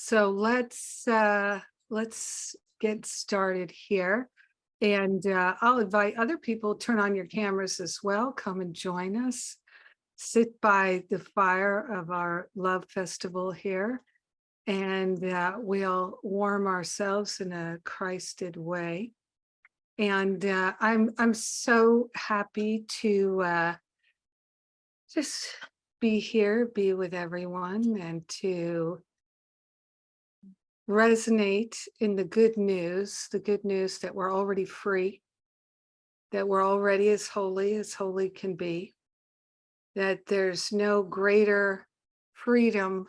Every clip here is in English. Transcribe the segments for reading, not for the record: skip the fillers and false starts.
So let's get started here. And I'll invite other people, turn on your cameras as well. Come and join us. Sit by the fire of our love festival here. And we'll warm ourselves in a Christed way. And I'm so happy to just be here, be with everyone, and to resonate in the good news that we're already free, that we're already as holy can be, that there's no greater freedom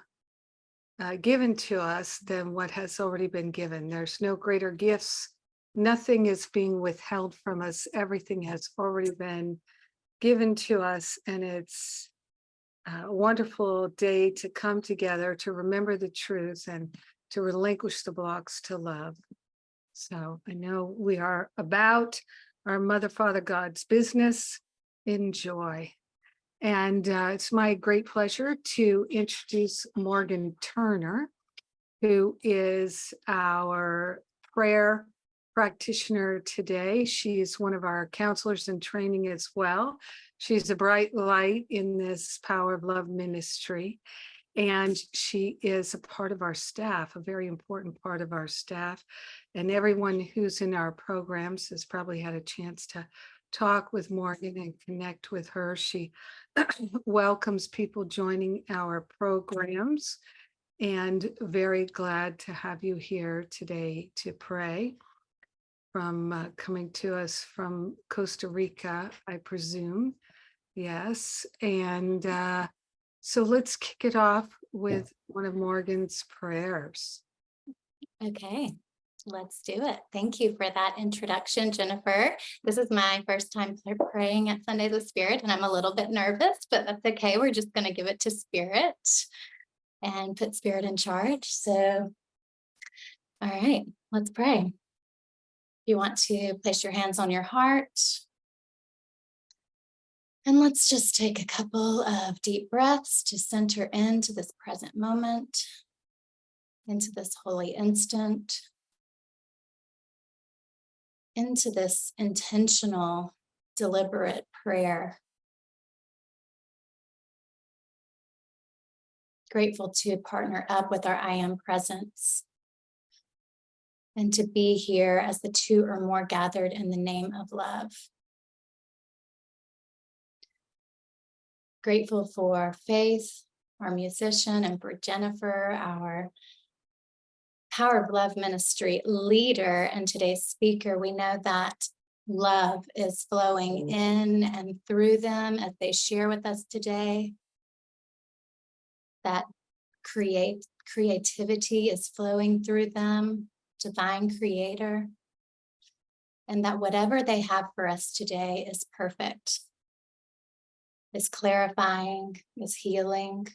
given to us than what has already been given. There's no greater gifts. Nothing is being withheld from us. Everything has already been given to us. And it's a wonderful day to come together to remember the truth and to relinquish the blocks to love. So I know we are about our Mother, Father, God's business. Enjoy. And it's my great pleasure to introduce Morgan Turner, who is our prayer practitioner today. She is one of our counselors in training as well. She's a bright light in this Power of Love ministry. And she is a part of our staff, a very important part of our staff. And everyone who's in our programs has probably had a chance to talk with Morgan and connect with her. She welcomes people joining our programs, and very glad to have you here today to pray from coming to us from Costa Rica, I presume. Yes. And so let's kick it off with one of Morgan's prayers. Okay, let's do it. Thank you for that introduction, Jennifer. This is my first time praying at Sundays with Spirit, and I'm a little bit nervous, but that's okay. We're just going to give it to Spirit and put Spirit in charge. So, all right, let's pray. You want to place your hands on your heart. And let's just take a couple of deep breaths to center into this present moment, into this holy instant, into this intentional, deliberate prayer. Grateful to partner up with our I Am presence and to be here as the two or more gathered in the name of love. Grateful for Faith, our musician, and for Jennifer, our Power of Love ministry leader and today's speaker. We know that love is flowing in and through them as they share with us today. That creativity is flowing through them, divine creator, and that whatever they have for us today is perfect, is clarifying, is healing,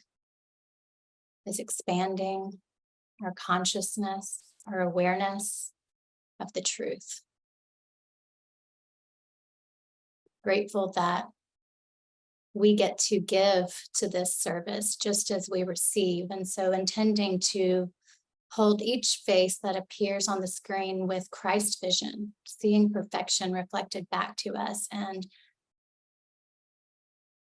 is expanding our consciousness, our awareness of the truth. Grateful that we get to give to this service just as we receive. And so intending to hold each face that appears on the screen with Christ vision, seeing perfection reflected back to us, and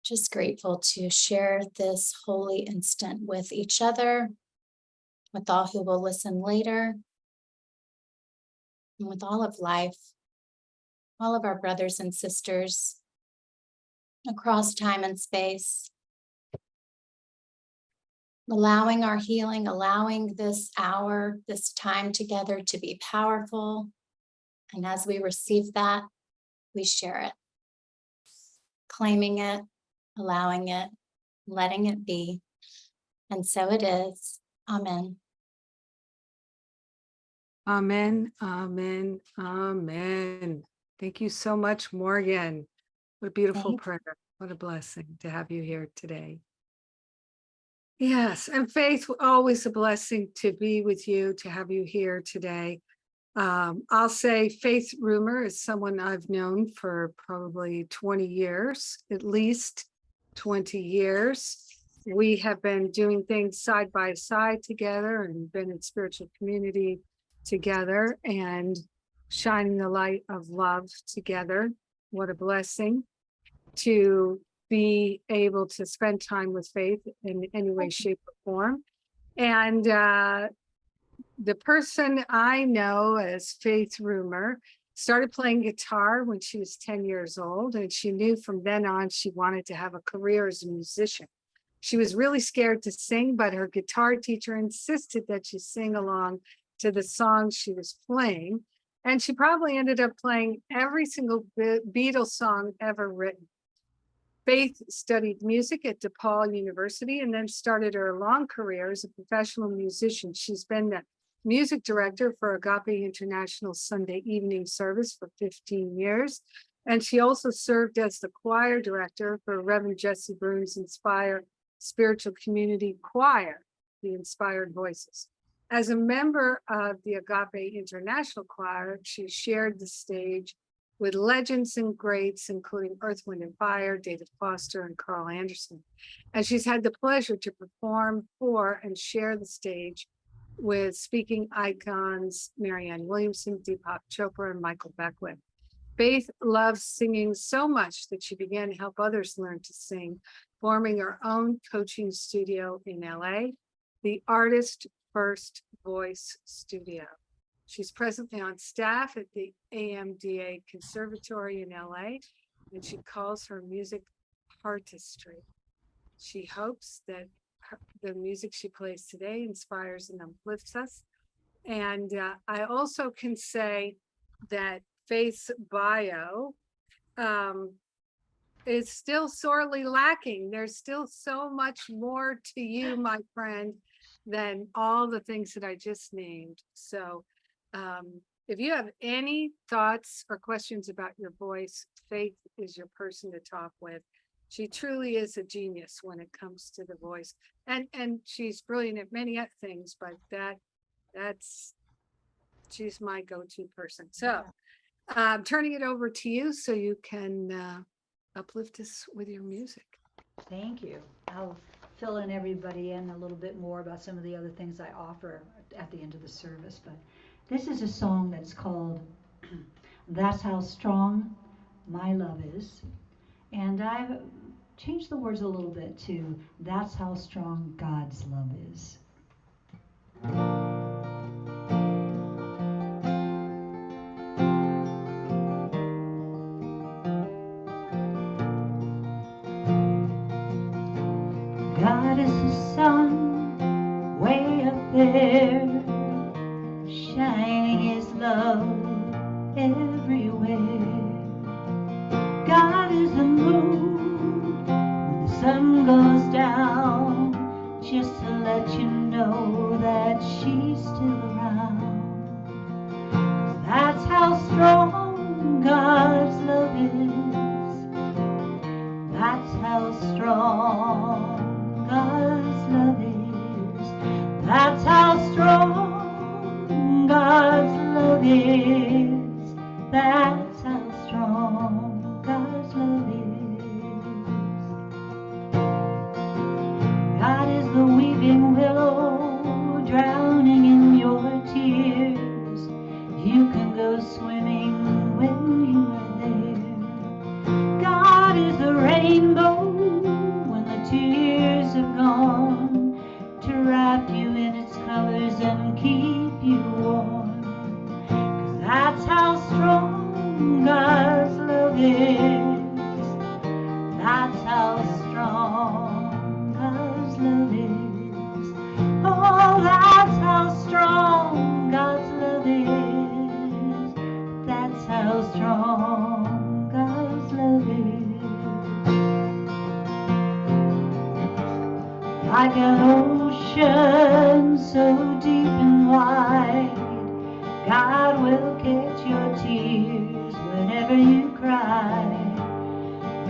just grateful to share this holy instant with each other, with all who will listen later, and with all of life, all of our brothers and sisters across time and space, allowing our healing, allowing this hour, this time together to be powerful. And as we receive that, we share it, claiming it, allowing it, letting it be. And so it is. Amen. Amen, amen, amen. Thank you so much, Morgan. What a beautiful prayer. What a blessing to have you here today. Yes, and Faith, always a blessing to be with you, to have you here today. I'll say Faith Rumer is someone I've known for probably 20 years, at least 20 years. We have been doing things side by side together and been in spiritual community together and shining the light of love together. What a blessing to be able to spend time with Faith in any way, shape, or form. And the person I know as Faith Rumer started playing guitar when she was 10 years old, and she knew from then on she wanted to have a career as a musician. She was really scared to sing, but her guitar teacher insisted that she sing along to the songs she was playing. And she probably ended up playing every single Beatles song ever written. Faith studied music at DePaul University and then started her long career as a professional musician. She's been the music director for Agape International Sunday evening service for 15 years. And she also served as the choir director for Reverend Jesse Broom's Inspire Spiritual Community Choir, the Inspired Voices. As a member of the Agape International Choir, she shared the stage with legends and greats, including Earth, Wind, and Fire, David Foster, and Carl Anderson. And she's had the pleasure to perform for and share the stage with speaking icons Marianne Williamson, Deepak Chopra, and Michael Beckwith. Faith loves singing so much that she began to help others learn to sing, forming her own coaching studio in LA, the Artist First Voice Studio. She's presently on staff at the AMDA Conservatory in LA, and she calls her music artistry. She hopes that the music she plays today inspires and uplifts us. And I also can say that Faith's bio is still sorely lacking. There's still so much more to you, my friend, than all the things that I just named. So if you have any thoughts or questions about your voice, Faith is your person to talk with. She truly is a genius when it comes to the voice. And she's brilliant at many other things, but she's my go-to person. So I'm turning it over to you so you can uplift us with your music. Thank you. I'll fill in everybody in a little bit more about some of the other things I offer at the end of the service. But this is a song that's called That's How Strong My Love Is. And I've changed the words a little bit to That's How Strong God's Love Is. God is the sun way up there, shining his love everywhere. God is the moon when the sun goes down, just to let you know that she's still around. 'Cause that's how strong God's love is. That's how strong God's love is. That's how strong God's love is. That's how strong God's love is. God is the weeping willow, drowning in your tears. You can go swimming when you are there. God is the rainbow when the tears have gone, to wrap you in its colors and keep you warm. 'Cause that's how strong God's love is. That's how strong God's love is. Oh, that's how strong God's love is. That's how strong God's love is. Like an ocean so deep and wide, God will catch your tears whenever you cry.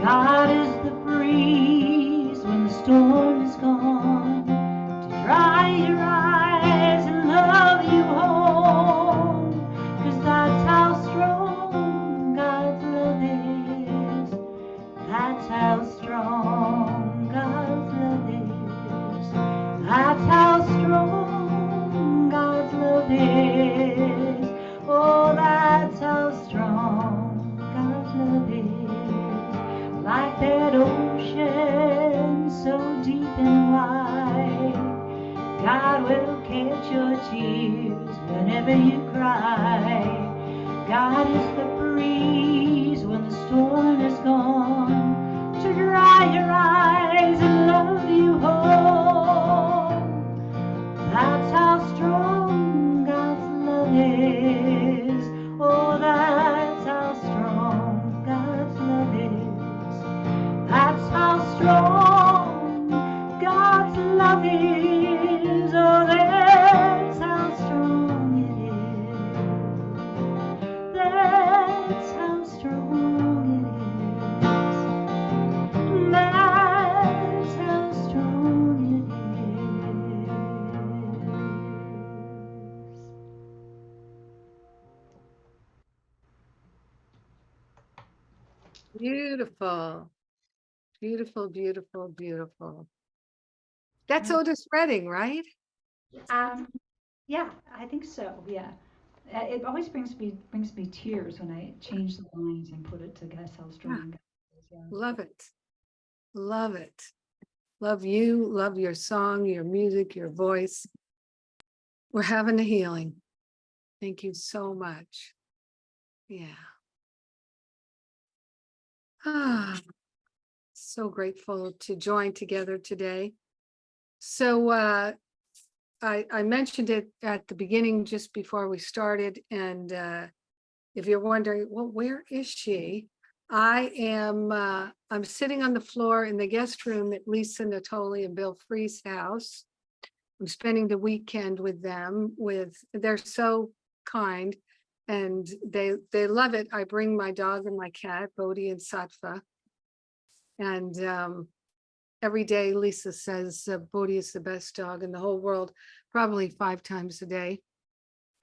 God is the breeze when the storm is gone, to dry your eyes and love you home. 'Cause that's how strong God's love is. That's how strong God's love is. That's how strong God's love is. Oh, that's how strong God's love is. Like that ocean so deep and wide, God will catch your tears whenever you cry. God is the breeze when the storm is gone, to dry your eyes and love you home. That's how strong God's love is. Oh, that's how strong God's love is. That's how strong God's love is. Oh, that's how strong it is. That's how strong it is. That's how strong it is. Beautiful, beautiful, beautiful, beautiful. That's Otis Redding, right? Yeah, I think so. Yeah, it always brings me tears when I change the lines and put it to guess how Yeah, strong God is. Yeah. love it. Love it. Love you, love your song, your music, your voice. We're having a healing. Thank you so much. Yeah. Ah, so grateful to join together today. So I mentioned it at the beginning just before we started. And if you're wondering, well, where is she? I'm sitting on the floor in the guest room at Lisa Natoli and Bill Free's house. I'm spending the weekend with them. They're so kind and they love it. I bring my dog and my cat, Bodhi and Sattva. And every day Lisa says Bodhi is the best dog in the whole world, probably 5 times a day.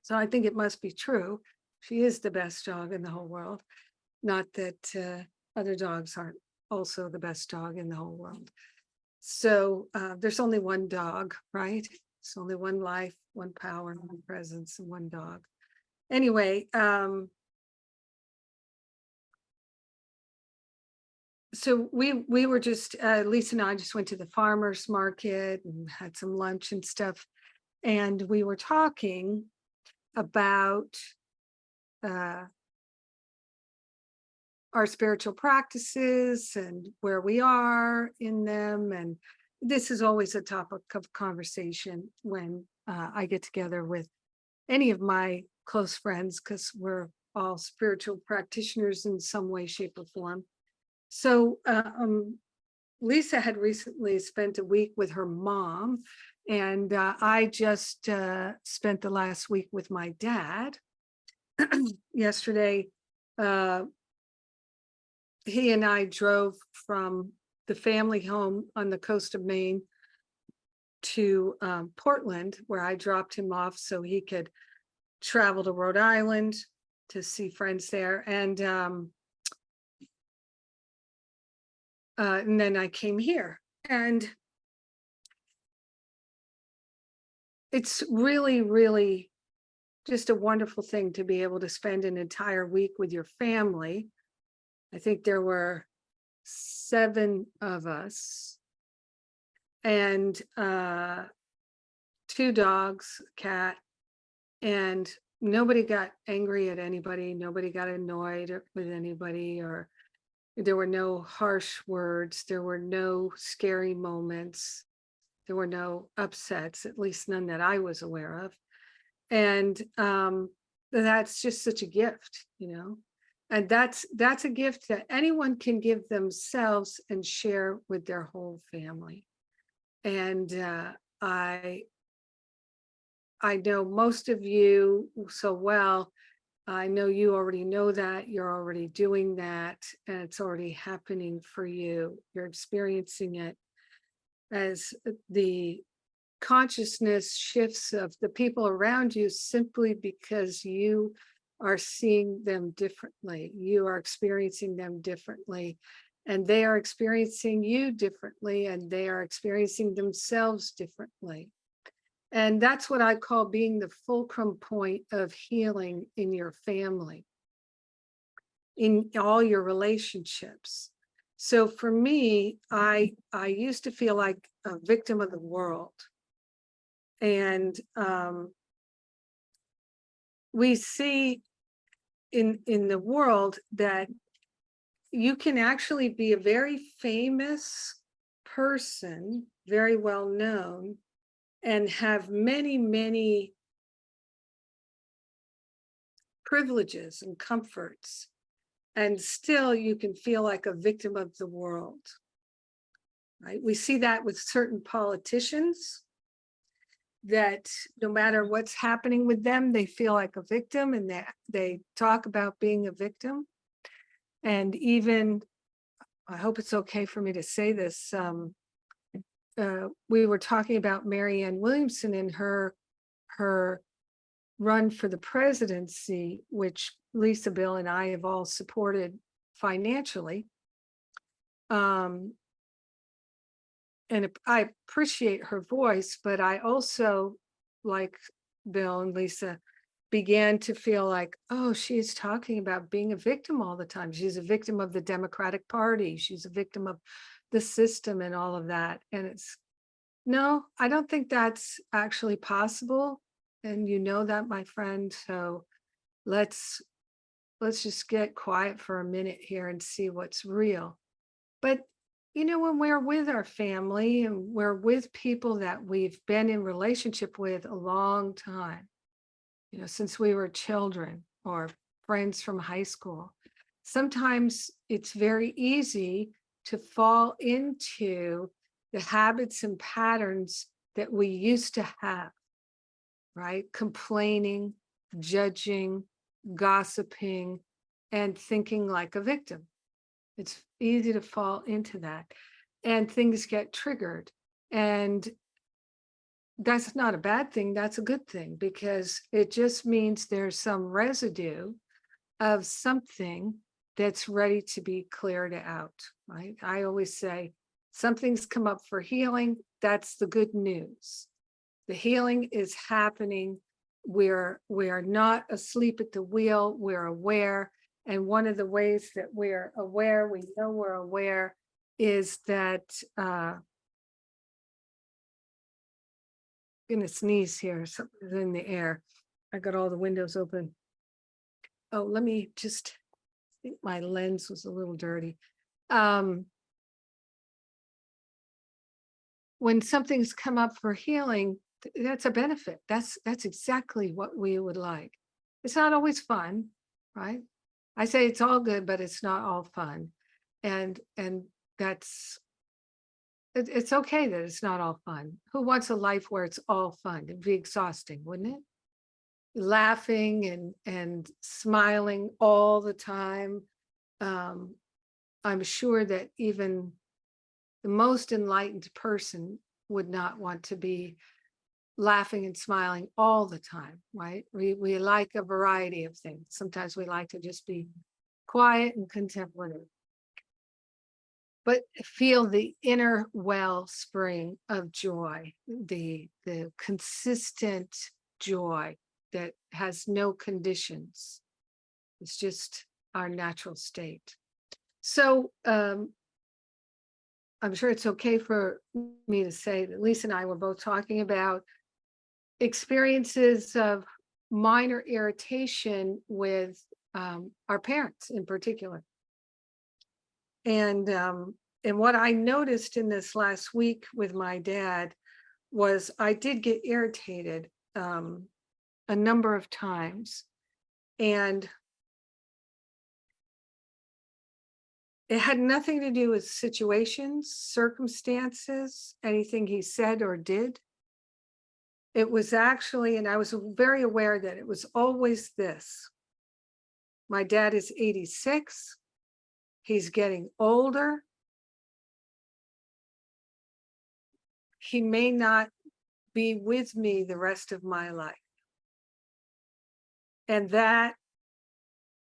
So I think it must be true. She is the best dog in the whole world. Not that other dogs aren't also the best dog in the whole world. So there's only one dog, right? It's only one life, one power, one presence, and one dog. Anyway, so we were just, Lisa and I just went to the farmer's market and had some lunch and stuff. And we were talking about our spiritual practices and where we are in them. And this is always a topic of conversation when I get together with any of my close friends, because we're all spiritual practitioners in some way, shape, or form. So Lisa had recently spent a week with her mom, and I just spent the last week with my dad. Yesterday, he and I drove from the family home on the coast of Maine to Portland, where I dropped him off so he could travel to Rhode Island to see friends there. And then I came here. And it's really, really just a wonderful thing to be able to spend an entire week with your family. I think there were 7 of us, and 2 dogs, cat, and nobody got angry at anybody. Nobody got annoyed with anybody, or there were no harsh words. There were no scary moments. There were no upsets, at least none that I was aware of. And that's just such a gift, and that's a gift that anyone can give themselves and share with their whole family. And I know most of you so well. I know you already know that. You're already doing that, and it's already happening for you. You're experiencing it as the consciousness shifts of the people around you, simply because you are seeing them differently. You are experiencing them differently, and they are experiencing you differently, and they are experiencing themselves differently. And that's what I call being the fulcrum point of healing in your family, in all your relationships. So for me, I used to feel like a victim of the world. And we see in the world that you can actually be a very famous person, very well known, and have many, many privileges and comforts. And still you can feel like a victim of the world, right? We see that with certain politicians, that no matter what's happening with them, they feel like a victim, and they talk about being a victim. And even, I hope it's okay for me to say this, we were talking about Marianne Williamson and her run for the presidency, which Lisa, Bill, and I have all supported financially. And I appreciate her voice, but I also, like Bill and Lisa, began to feel like, oh, she's talking about being a victim all the time. She's a victim of the Democratic Party. She's a victim of the system and all of that. And it's, no, I don't think that's actually possible. And you know that, my friend. So let's just get quiet for a minute here and see what's real. But you know, when we're with our family and we're with people that we've been in relationship with a long time, you know, since we were children or friends from high school, sometimes it's very easy to fall into the habits and patterns that we used to have, right? Complaining, judging, gossiping, and thinking like a victim. It's easy to fall into that, and things get triggered. And that's not a bad thing. That's a good thing, because it just means there's some residue of something that's ready to be cleared out, right? I always say something's come up for healing. That's the good news. The healing is happening. We're not asleep at the wheel. We're aware. And one of the ways that we're aware, we know we're aware, is that, gonna sneeze here, something's in the air. I got all the windows open. Oh, let me just, I think my lens was a little dirty. When something's come up for healing, that's a benefit. That's exactly what we would like. It's not always fun, right? I say it's all good, but it's not all fun. And that's, it's okay that it's not all fun. Who wants a life where it's all fun? It'd be exhausting, wouldn't it? Laughing and smiling all the time. I'm sure that even the most enlightened person would not want to be laughing and smiling all the time, right? We like a variety of things. Sometimes we like to just be quiet and contemplative, but feel the inner wellspring of joy, the consistent joy that has no conditions. It's just our natural state. So I'm sure it's okay for me to say that Lisa and I were both talking about experiences of minor irritation with our parents in particular. And what I noticed in this last week with my dad was I did get irritated a number of times. And it had nothing to do with situations, circumstances, anything he said or did. It was actually, and I was very aware that it was always this. My dad is 86. He's getting older. He may not be with me the rest of my life. And that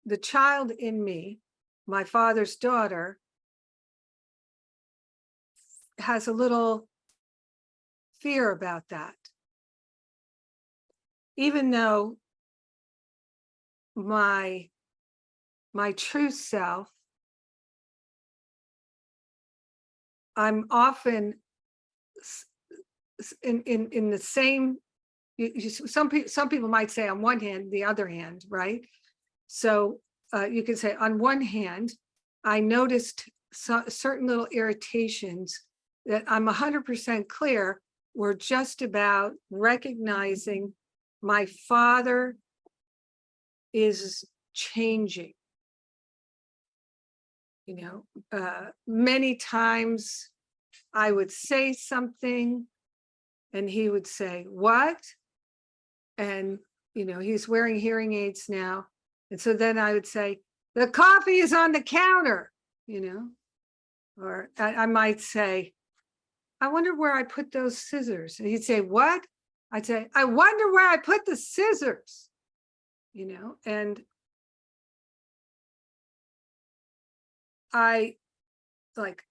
the child in me, my father's daughter, has a little fear about that. even though my true self, I'm often in the same, some people might say on one hand, the other hand, right? So you could say on one hand, I noticed certain little irritations that I'm 100% clear were just about recognizing my father is changing. Many times I would say something and he would say, "What?" And, he's wearing hearing aids now. And so then I would say, "The coffee is on the counter," or I might say, "I wonder where I put those scissors." And he'd say, "What?" I'd say, "I wonder where I put the scissors," and I like,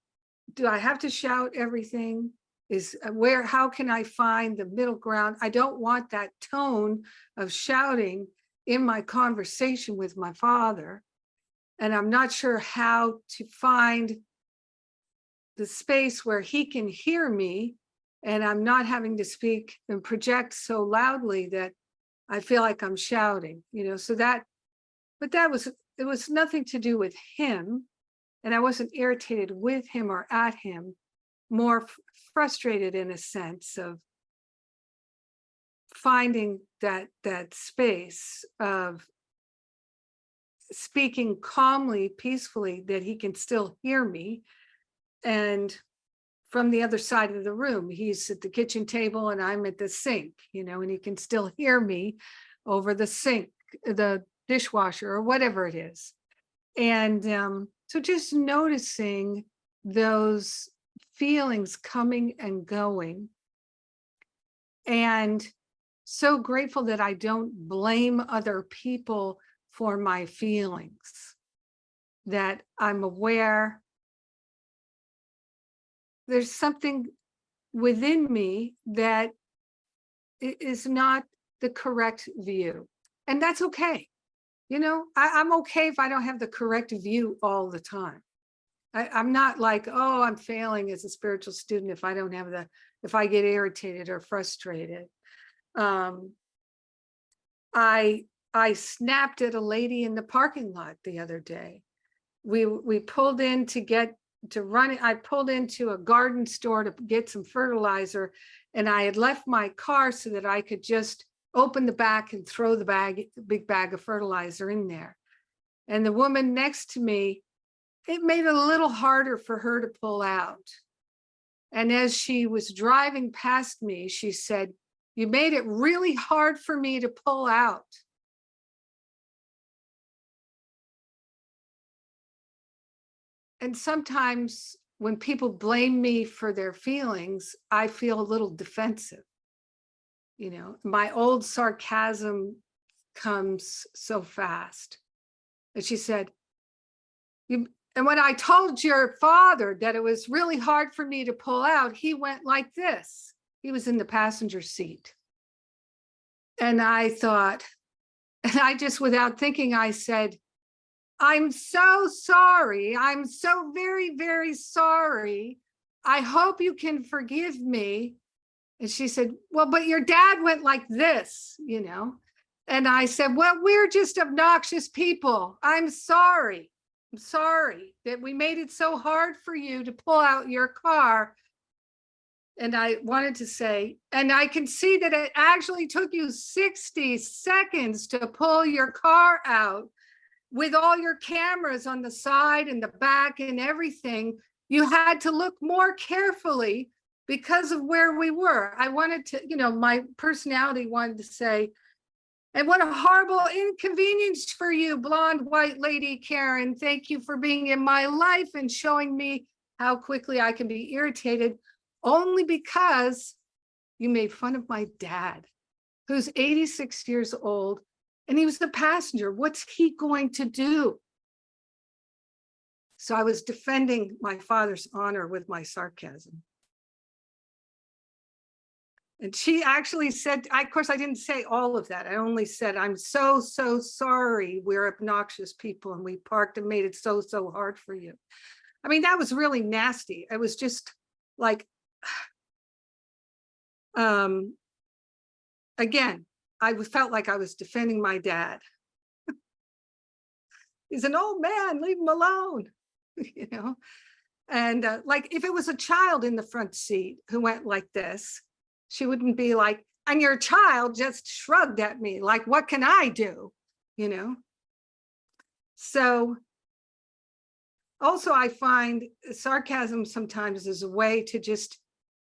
do I have to shout everything? How can I find the middle ground? I don't want that tone of shouting in my conversation with my father. And I'm not sure how to find the space where he can hear me and I'm not having to speak and project so loudly that I feel like I'm shouting, but it was nothing to do with him. And I wasn't irritated with him or at him, more frustrated in a sense of finding that space of speaking calmly, peacefully, that he can still hear me. And from the other side of the room, he's at the kitchen table and I'm at the sink, and he can still hear me over the sink, the dishwasher, or whatever it is. And so just noticing those feelings coming and going, and so grateful that I don't blame other people for my feelings, that I'm aware there's something within me that is not the correct view. And that's okay. I'm okay if I don't have the correct view all the time. I'm not like, oh, I'm failing as a spiritual student if I don't have if I get irritated or frustrated. I snapped at a lady in the parking lot the other day. We pulled in I pulled into a garden store to get some fertilizer, and I had left my car so that I could just open the back and throw the big bag of fertilizer in there. And the woman next to me, it made it a little harder for her to pull out. And as she was driving past me, she said, "You made it really hard for me to pull out." And sometimes when people blame me for their feelings, I feel a little defensive. My old sarcasm comes so fast. And she said, and when I told your father that it was really hard for me to pull out, he went like this. He was in the passenger seat. And I thought, and I just, without thinking, I said, "I'm so sorry. I'm so very, very sorry. I hope you can forgive me." And she said, "Well, but your dad went like this, And I said, "Well, we're just obnoxious people. I'm sorry. I'm sorry that we made it so hard for you to pull out your car." And I wanted to say, and I can see that it actually took you 60 seconds to pull your car out with all your cameras on the side and the back and everything. You had to look more carefully because of where we were. I wanted to, my personality wanted to say, "And what a horrible inconvenience for you, blonde white lady Karen. Thank you for being in my life and showing me how quickly I can be irritated only because you made fun of my dad, who's 86 years old, and he was the passenger. What's he going to do?" So I was defending my father's honor with my sarcasm. And she actually said, of course, I didn't say all of that. I only said, I'm so, so sorry. We're obnoxious people and we parked and made it so, so hard for you. I mean, that was really nasty. It was just like, again, felt like I was defending my dad. He's an old man, leave him alone, you know? And like, if it was a child in the front seat who went like this, she wouldn't be like, and your child just shrugged at me, like, what can I do? You know? So also I find sarcasm sometimes is a way to just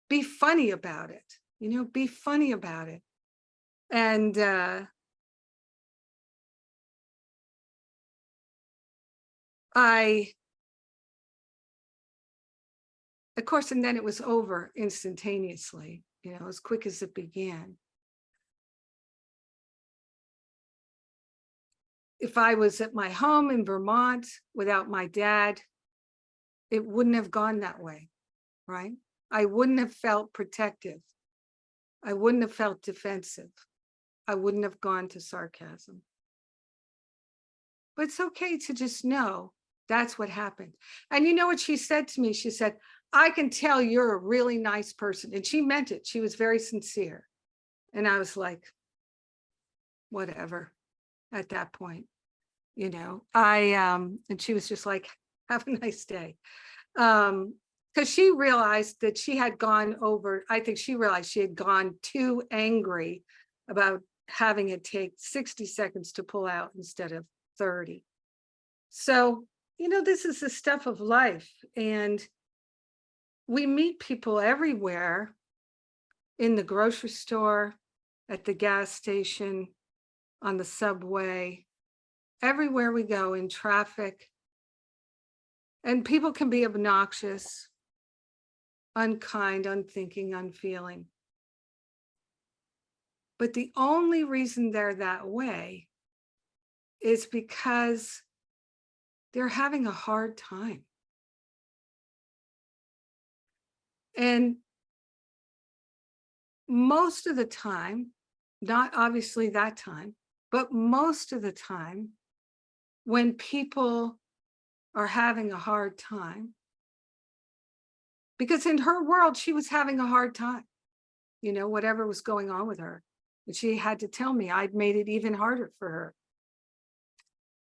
be funny about it, you know, be funny about it. And of course, and then it was over instantaneously, you know, as quick as it began. If I was at my home in Vermont without my dad, it wouldn't have gone that way, right? I wouldn't have felt protective. I wouldn't have felt defensive. I wouldn't have gone to sarcasm. But it's okay to just know that's what happened. And you know what she said to me? She said, I can tell you're a really nice person. And she meant it. She was very sincere. And I was like, whatever at that point, you know, and she was just like, have a nice day. Because she realized that she had gone over, I think she realized she had gone too angry about having it take 60 seconds to pull out instead of 30. So, you know, this is the stuff of life. And we meet people everywhere, in the grocery store, at the gas station, on the subway, everywhere we go, in traffic. And people can be obnoxious, unkind, unthinking, unfeeling. But the only reason they're that way is because they're having a hard time. And most of the time, not obviously that time, but most of the time, when people are having a hard time, because in her world, she was having a hard time, you know, whatever was going on with her. And she had to tell me I'd made it even harder for her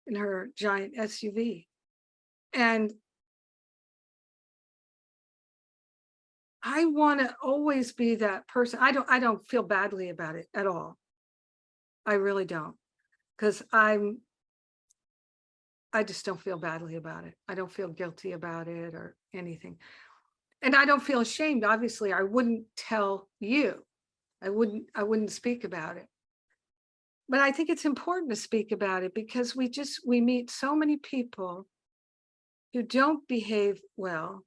in her giant SUV. And I want to always be that person. I don't feel badly about it at all. I really don't, because I just don't feel badly about it. I don't feel guilty about it or anything. And I don't feel ashamed. Obviously, I wouldn't tell you. I wouldn't speak about it. But I think it's important to speak about it because we meet so many people who don't behave well.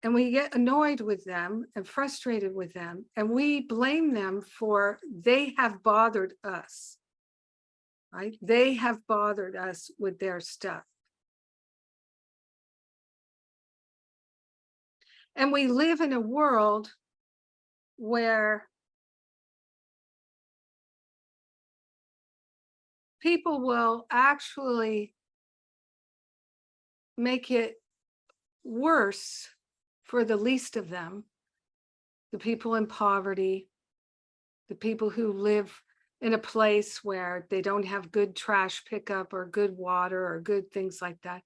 And we get annoyed with them and frustrated with them. And we blame them for they have bothered us, right? They have bothered us with their stuff. And we live in a world where people will actually make it worse for the least of them, the people in poverty, the people who live in a place where they don't have good trash pickup or good water or good things like that.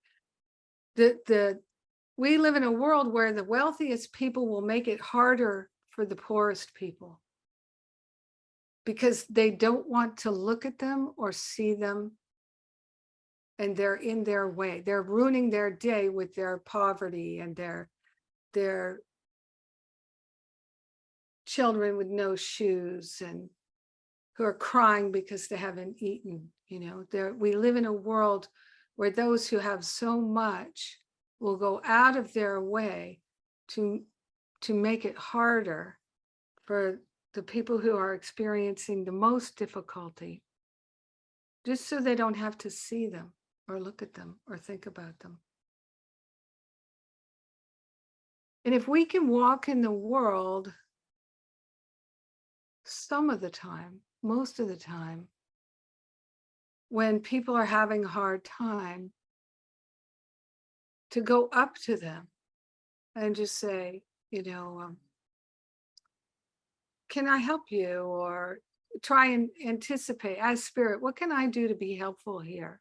We live in a world where the wealthiest people will make it harder for the poorest people because they don't want to look at them or see them, and they're in their way. They're ruining their day with their poverty and their children with no shoes and who are crying because they haven't eaten. You know, we live in a world where those who have so much will go out of their way to make it harder for the people who are experiencing the most difficulty, just so they don't have to see them or look at them or think about them. And if we can walk in the world some of the time, most of the time, when people are having a hard time, to go up to them and just say, can I help you? Or try and anticipate, as Spirit, what can I do to be helpful here?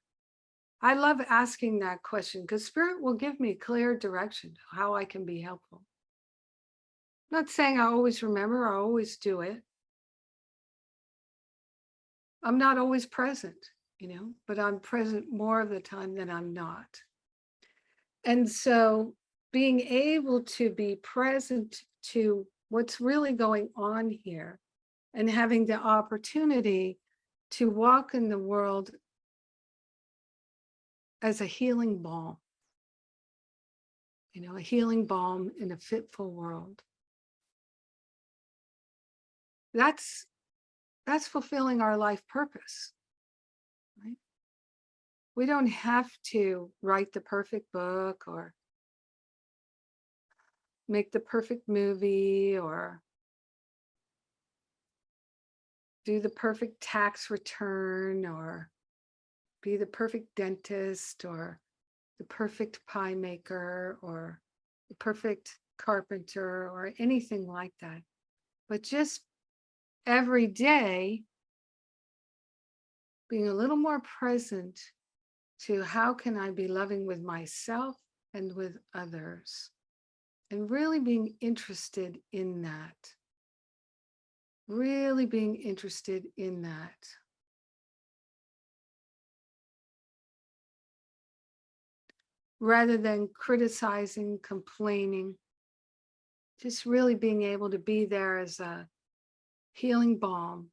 I love asking that question because Spirit will give me clear direction how I can be helpful. I'm not saying I always remember, I always do it. I'm not always present, but I'm present more of the time than I'm not. And so being able to be present to what's really going on here and having the opportunity to walk in the world as a healing balm, a healing balm in a fitful world. That's fulfilling our life purpose, right? We don't have to write the perfect book or make the perfect movie or do the perfect tax return or be the perfect dentist or the perfect pie maker or the perfect carpenter or anything like that. But just every day being a little more present to how can I be loving with myself and with others, and really being interested in that. Really being interested in that. Rather than criticizing, complaining, just really being able to be there as a healing balm.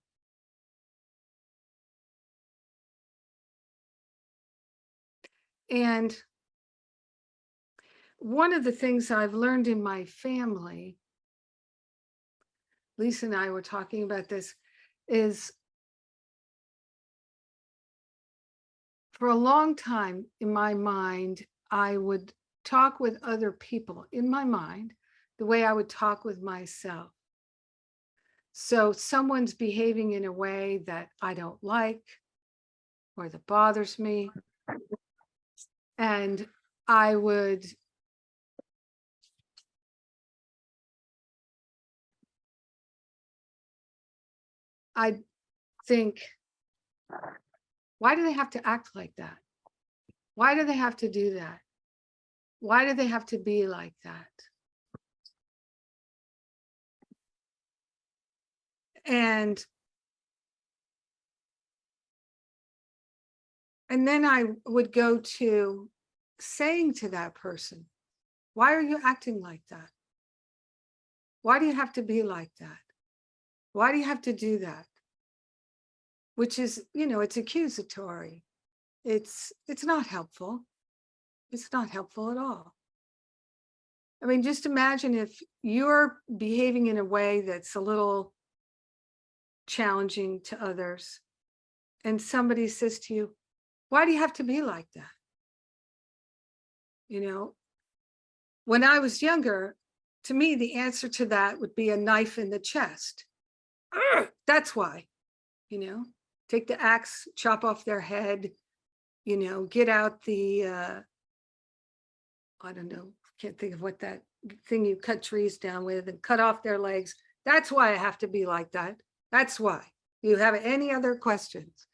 And one of the things I've learned in my family, Lisa and I were talking about this, is for a long time in my mind, I would talk with other people in my mind the way I would talk with myself. So someone's behaving in a way that I don't like or that bothers me, and I'd think, why do they have to act like that? Why do they have to do that? Why do they have to be like that? And then I would go to saying to that person, why are you acting like that? Why do you have to be like that? Why do you have to do that? Which is, it's accusatory. It's not helpful. It's not helpful at all. I mean, just imagine if you're behaving in a way that's a little challenging to others, and somebody says to you, why do you have to be like that? When I was younger, to me, the answer to that would be a knife in the chest. That's why, take the axe, chop off their head, get out the, I don't know, can't think of what that thing you cut trees down with, and cut off their legs. That's why I have to be like that. That's why. You have any other questions?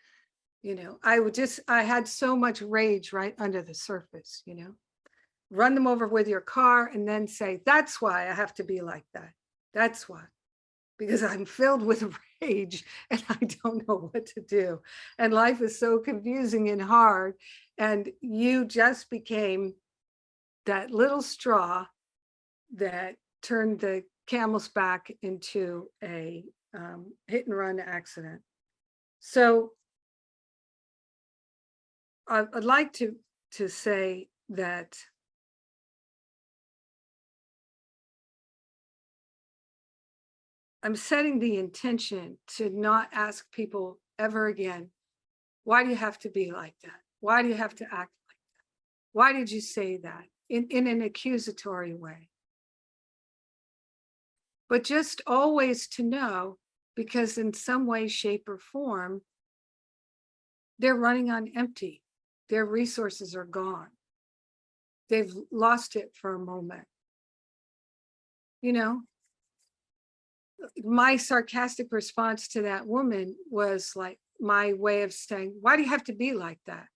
I had so much rage right under the surface, run them over with your car and then say, that's why I have to be like that. That's why, because I'm filled with rage and I don't know what to do. And life is so confusing and hard. And you just became that little straw that turned the camel's back into a hit and run accident. So I'd like to say that I'm setting the intention to not ask people ever again, why do you have to be like that? Why do you have to act like that? Why did you say that? In an accusatory way. but just always to know, because in some way, shape, or form, they're running on empty. Their resources are gone. They've lost it for a moment. You know, my sarcastic response to that woman was like my way of saying, why do you have to be like that?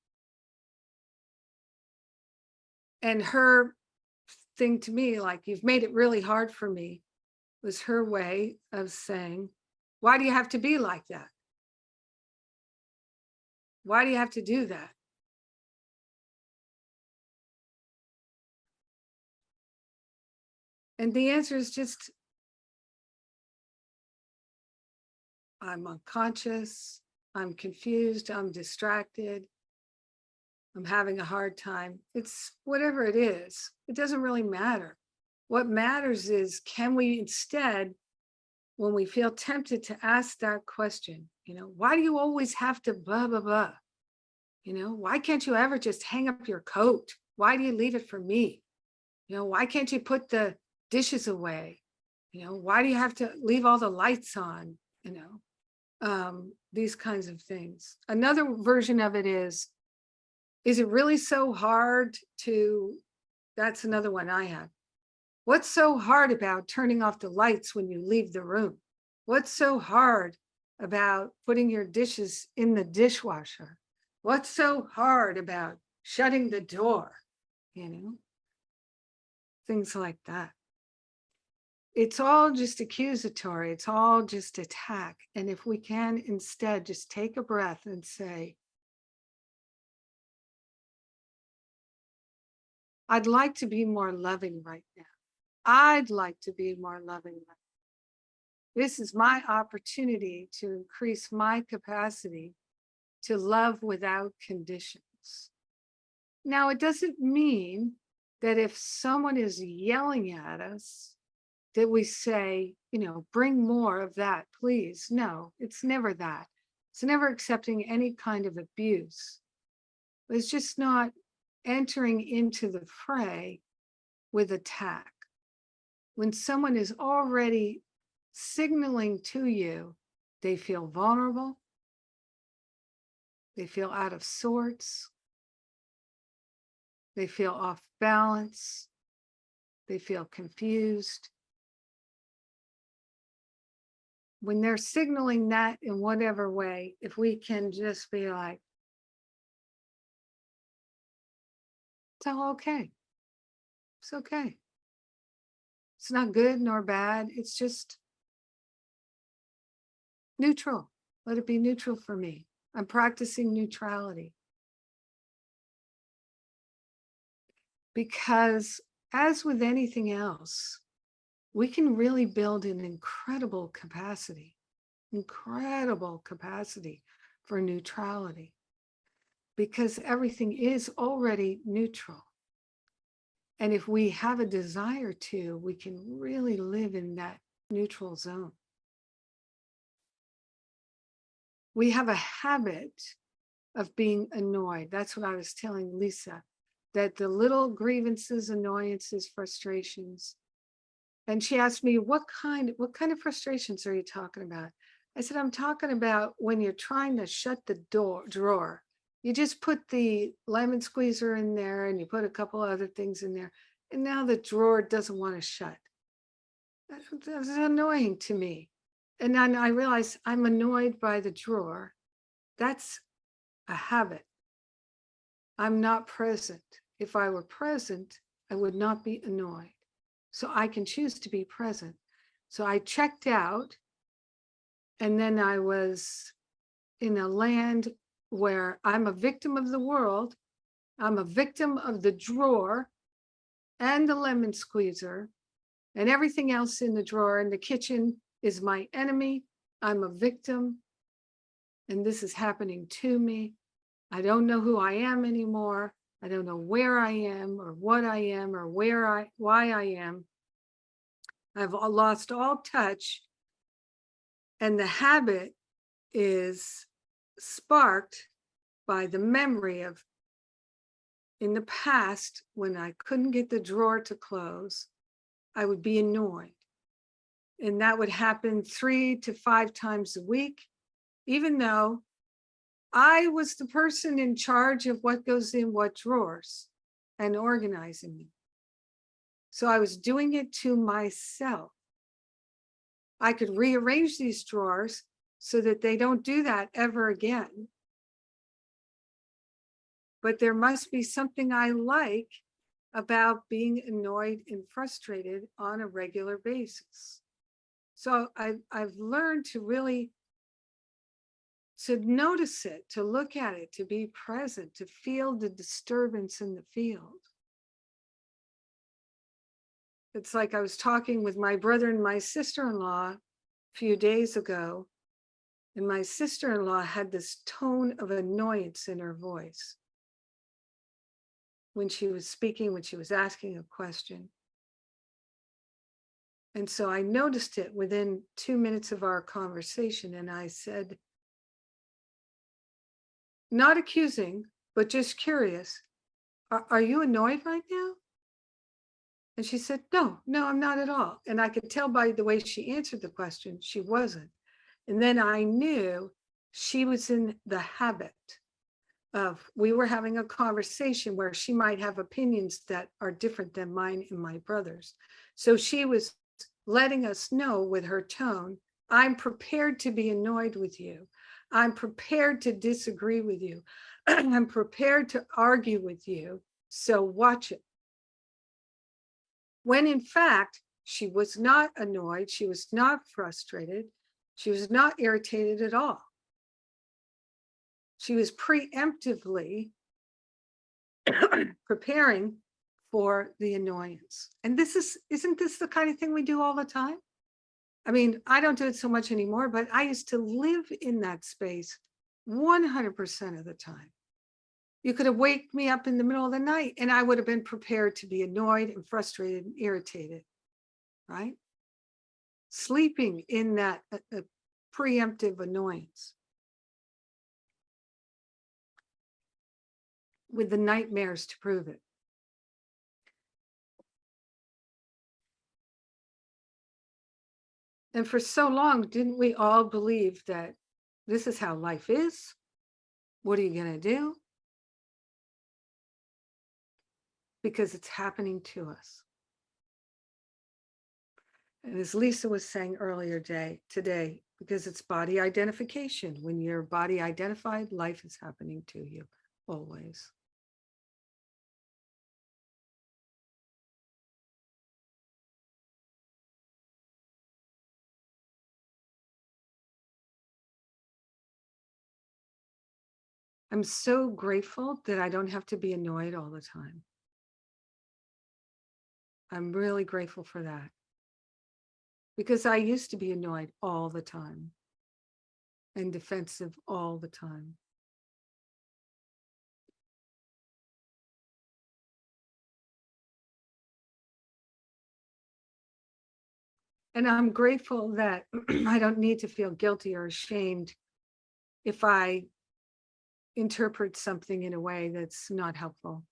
And her thing to me, like, you've made it really hard for me, was her way of saying, why do you have to be like that? Why do you have to do that? And the answer is just, I'm unconscious, I'm confused, I'm distracted, I'm having a hard time. It's whatever it is. It doesn't really matter. What matters is, can we instead, when we feel tempted to ask that question, why do you always have to blah, blah, blah? Why can't you ever just hang up your coat? Why do you leave it for me? Why can't you put the dishes away? Why do you have to leave all the lights on? These kinds of things. Another version of it is it really so hard to, that's another one I have. What's so hard about turning off the lights when you leave the room? What's so hard about putting your dishes in the dishwasher? What's so hard about shutting the door? Things like that. It's all just accusatory. It's all just attack. And if we can instead just take a breath and say, I'd like to be more loving right now. I'd like to be more loving right now. This is my opportunity to increase my capacity to love without conditions. Now, it doesn't mean that if someone is yelling at us, that we say, bring more of that, please. No, it's never that. It's never accepting any kind of abuse. It's just not entering into the fray with attack. When someone is already signaling to you, they feel vulnerable, they feel out of sorts, they feel off balance, they feel confused. When they're signaling that in whatever way, if we can just be like, it's all okay. It's okay. It's not good nor bad. It's just neutral. Let it be neutral for me. I'm practicing neutrality. Because as with anything else, we can really build an incredible capacity for neutrality, because everything is already neutral. And if we have a desire to, we can really live in that neutral zone. We have a habit of being annoyed. That's what I was telling Lisa, that the little grievances, annoyances, frustrations. And she asked me, what kind of frustrations are you talking about? I said, I'm talking about when you're trying to shut the drawer. You just put the lemon squeezer in there and you put a couple other things in there. And now the drawer doesn't want to shut. That's annoying to me. And then I realized I'm annoyed by the drawer. That's a habit. I'm not present. If I were present, I would not be annoyed. So I can choose to be present. So I checked out, and then I was in a land where I'm a victim of the world. I'm a victim of the drawer and the lemon squeezer, and everything else in the drawer in the kitchen is my enemy. I'm a victim, and this is happening to me. I don't know who I am anymore. I don't know where I am or what I am or why I am. I've lost all touch, and the habit is sparked by the memory of in the past when I couldn't get the drawer to close, I would be annoyed. And that would happen 3 to 5 times a week, even though I was the person in charge of what goes in what drawers and organizing them. So I was doing it to myself. I could rearrange these drawers so that they don't do that ever again. But there must be something I like about being annoyed and frustrated on a regular basis. So I've learned to really to notice it, to look at it, to be present, to feel the disturbance in the field. It's like I was talking with my brother and my sister-in-law a few days ago, and my sister-in-law had this tone of annoyance in her voice when she was speaking, when she was asking a question. And so I noticed it within 2 minutes of our conversation, and I said, not accusing, but just curious, are you annoyed right now? And she said, no, I'm not at all. And I could tell by the way she answered the question, she wasn't. And then I knew she was in the habit of, we were having a conversation where she might have opinions that are different than mine and my brother's. So she was letting us know with her tone, I'm prepared to be annoyed with you. I'm prepared to disagree with you. I'm prepared to argue with you. So watch it. When in fact, she was not annoyed. She was not frustrated. She was not irritated at all. She was preemptively preparing for the annoyance. And isn't this the kind of thing we do all the time? I mean, I don't do it so much anymore, but I used to live in that space 100% of the time. You could have waked me up in the middle of the night and I would have been prepared to be annoyed and frustrated and irritated, right? Sleeping in that preemptive annoyance with the nightmares to prove it. And for so long, didn't we all believe that this is how life is? What are you going to do? Because it's happening to us. And as Lisa was saying earlier today, because it's body identification. When you're body identified, life is happening to you always. I'm so grateful that I don't have to be annoyed all the time. I'm really grateful for that. Because I used to be annoyed all the time and defensive all the time. And I'm grateful that I don't need to feel guilty or ashamed if I interpret something in a way that's not helpful.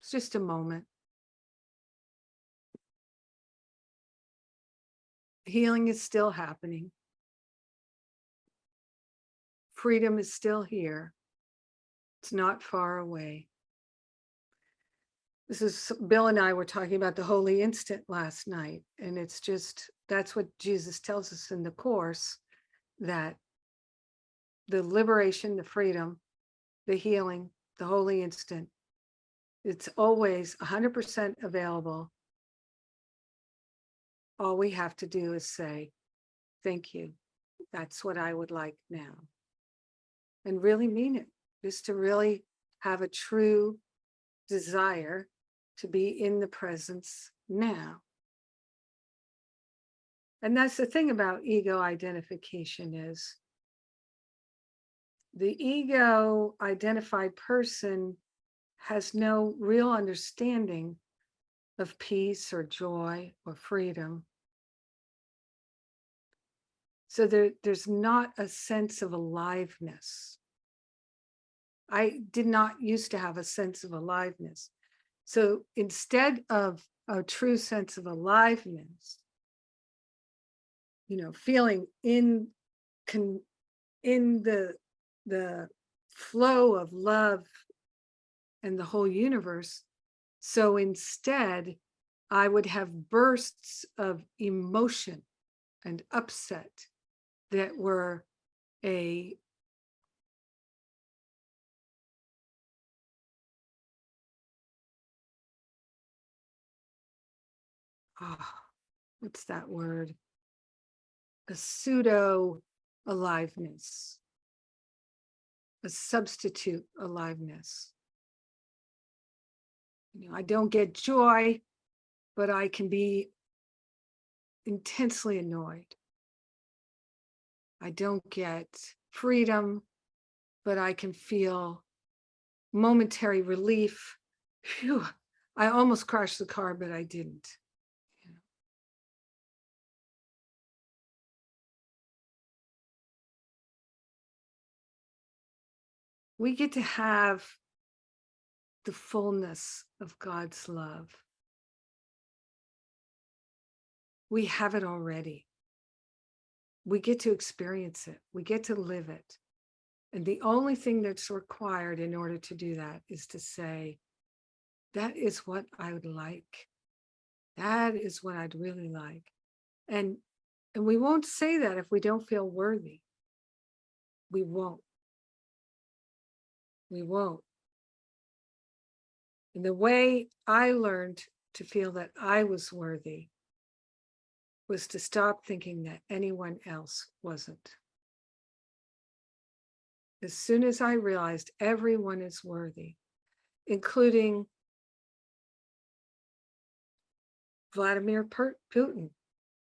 It's just a moment. Healing is still happening. Freedom is still here. It's not far away. This is Bill and I were talking about the holy instant last night. And it's just, that's what Jesus tells us in the Course, that the liberation, the freedom, the healing, the holy instant, it's always 100% available. All we have to do is say, thank you. That's what I would like now. And really mean it, just to really have a true desire to be in the presence now. And that's the thing about ego identification is the ego identified person has no real understanding of peace or joy or freedom. So there's not a sense of aliveness. I did not used to have a sense of aliveness. So instead of a true sense of aliveness, feeling in the flow of love and the whole universe. So instead, I would have bursts of emotion and upset that were a what's that word? A pseudo aliveness, a substitute aliveness. I don't get joy, but I can be intensely annoyed. I don't get freedom, but I can feel momentary relief. Phew, I almost crashed the car, but I didn't. We get to have the fullness of God's love. We have it already. We get to experience it. We get to live it. And the only thing that's required in order to do that is to say, that is what I would like. That is what I'd really like. And we won't say that if we don't feel worthy. We won't. We won't. And the way I learned to feel that I was worthy was to stop thinking that anyone else wasn't. As soon as I realized everyone is worthy, including Vladimir Putin,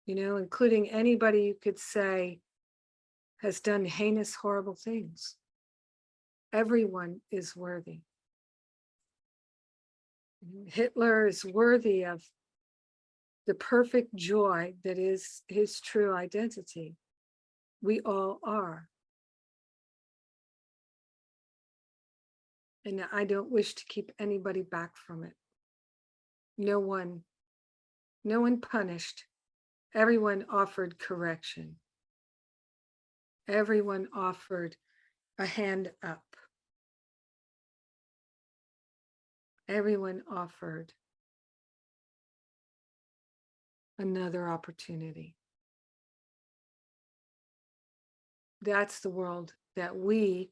including anybody you could say has done heinous, horrible things. Everyone is worthy. Hitler is worthy of the perfect joy that is his true identity. We all are. And I don't wish to keep anybody back from it. No one punished. Everyone offered correction. Everyone offered a hand up. Everyone offered another opportunity. That's the world that we,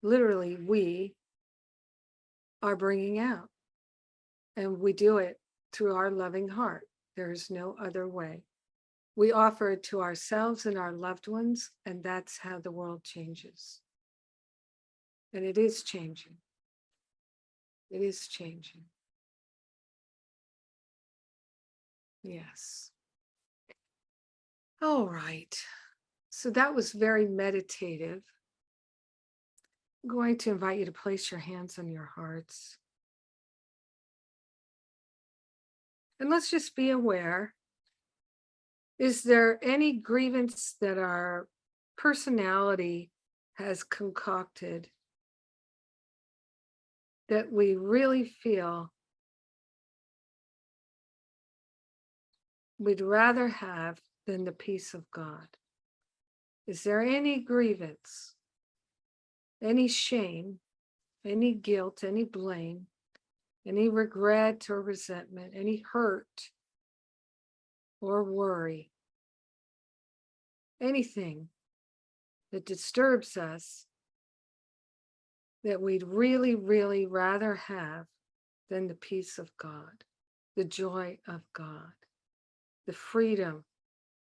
literally we, are bringing out. And we do it through our loving heart. There is no other way. We offer it to ourselves and our loved ones, and that's how the world changes. And it is changing. It is changing. Yes. All right. So that was very meditative. I'm going to invite you to place your hands on your hearts. And let's just be aware. Is there any grievance that our personality has concocted that we really feel we'd rather have than the peace of God? Is there any grievance, any shame, any guilt, any blame, any regret or resentment, any hurt or worry, anything that disturbs us that we'd really, really rather have than the peace of God, the joy of God, the freedom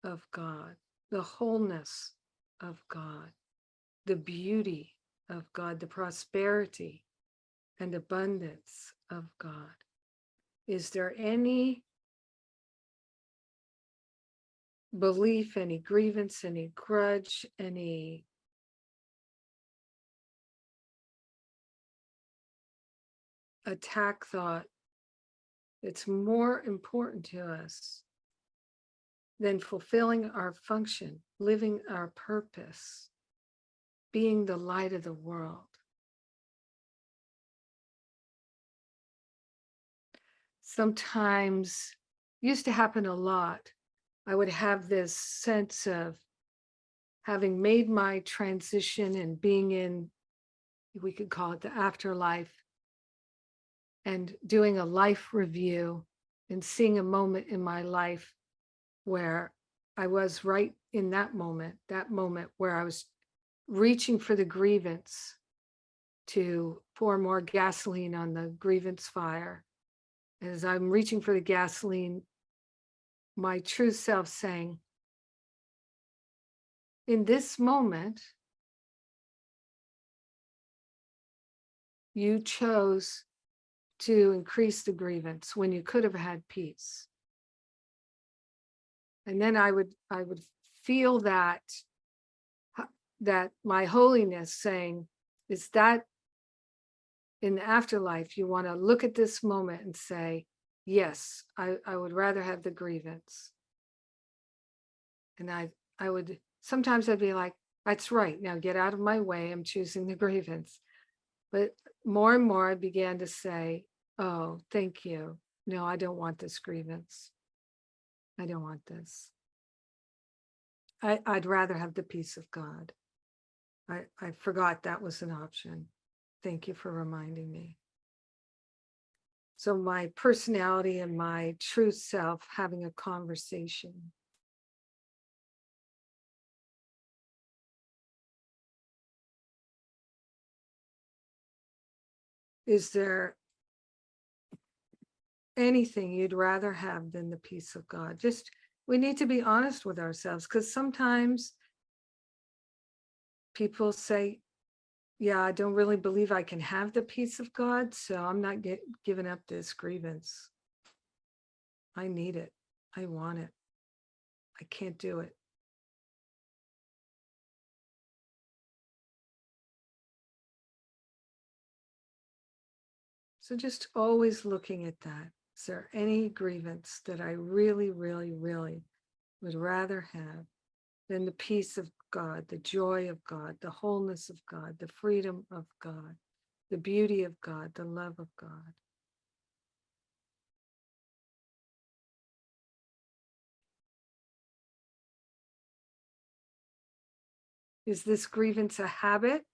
of God, the wholeness of God, the beauty of God, the prosperity and abundance of God? Is there any belief, any grievance, any grudge, any attack thought that's more important to us than fulfilling our function, living our purpose, being the light of the world? Sometimes, used to happen a lot, I would have this sense of having made my transition and being in, we could call it the afterlife, and doing a life review and seeing a moment in my life where I was right in that moment where I was reaching for the grievance to pour more gasoline on the grievance fire. As I'm reaching for the gasoline, my true self saying, in this moment, you chose to increase the grievance when you could have had peace. And then I would feel that my holiness saying, is that in the afterlife, you want to look at this moment and say, yes, I would rather have the grievance. And I would, sometimes I'd be like, that's right, now get out of my way, I'm choosing the grievance. But more and more I began to say, oh, thank you. No, I don't want this grievance. I don't want this. I'd rather have the peace of God. I forgot that was an option. Thank you for reminding me. So my personality and my true self having a conversation. Is there anything you'd rather have than the peace of God? Just, we need to be honest with ourselves, because sometimes people say, yeah, I don't really believe I can have the peace of God, so I'm not giving up this grievance. I need it. I want it. I can't do it. So just always looking at that. Is there any grievance that I really, really, really would rather have than the peace of God, the joy of God, the wholeness of God, the freedom of God, the beauty of God, the love of God? Is this grievance a habit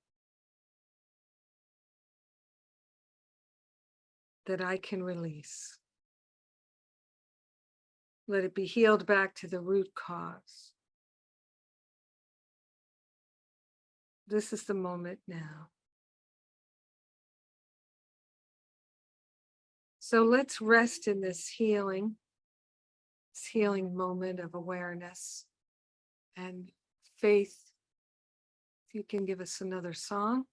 that I can release? Let it be healed back to the root cause. This is the moment now. So let's rest in this healing moment of awareness. And Faith, if you can give us another song.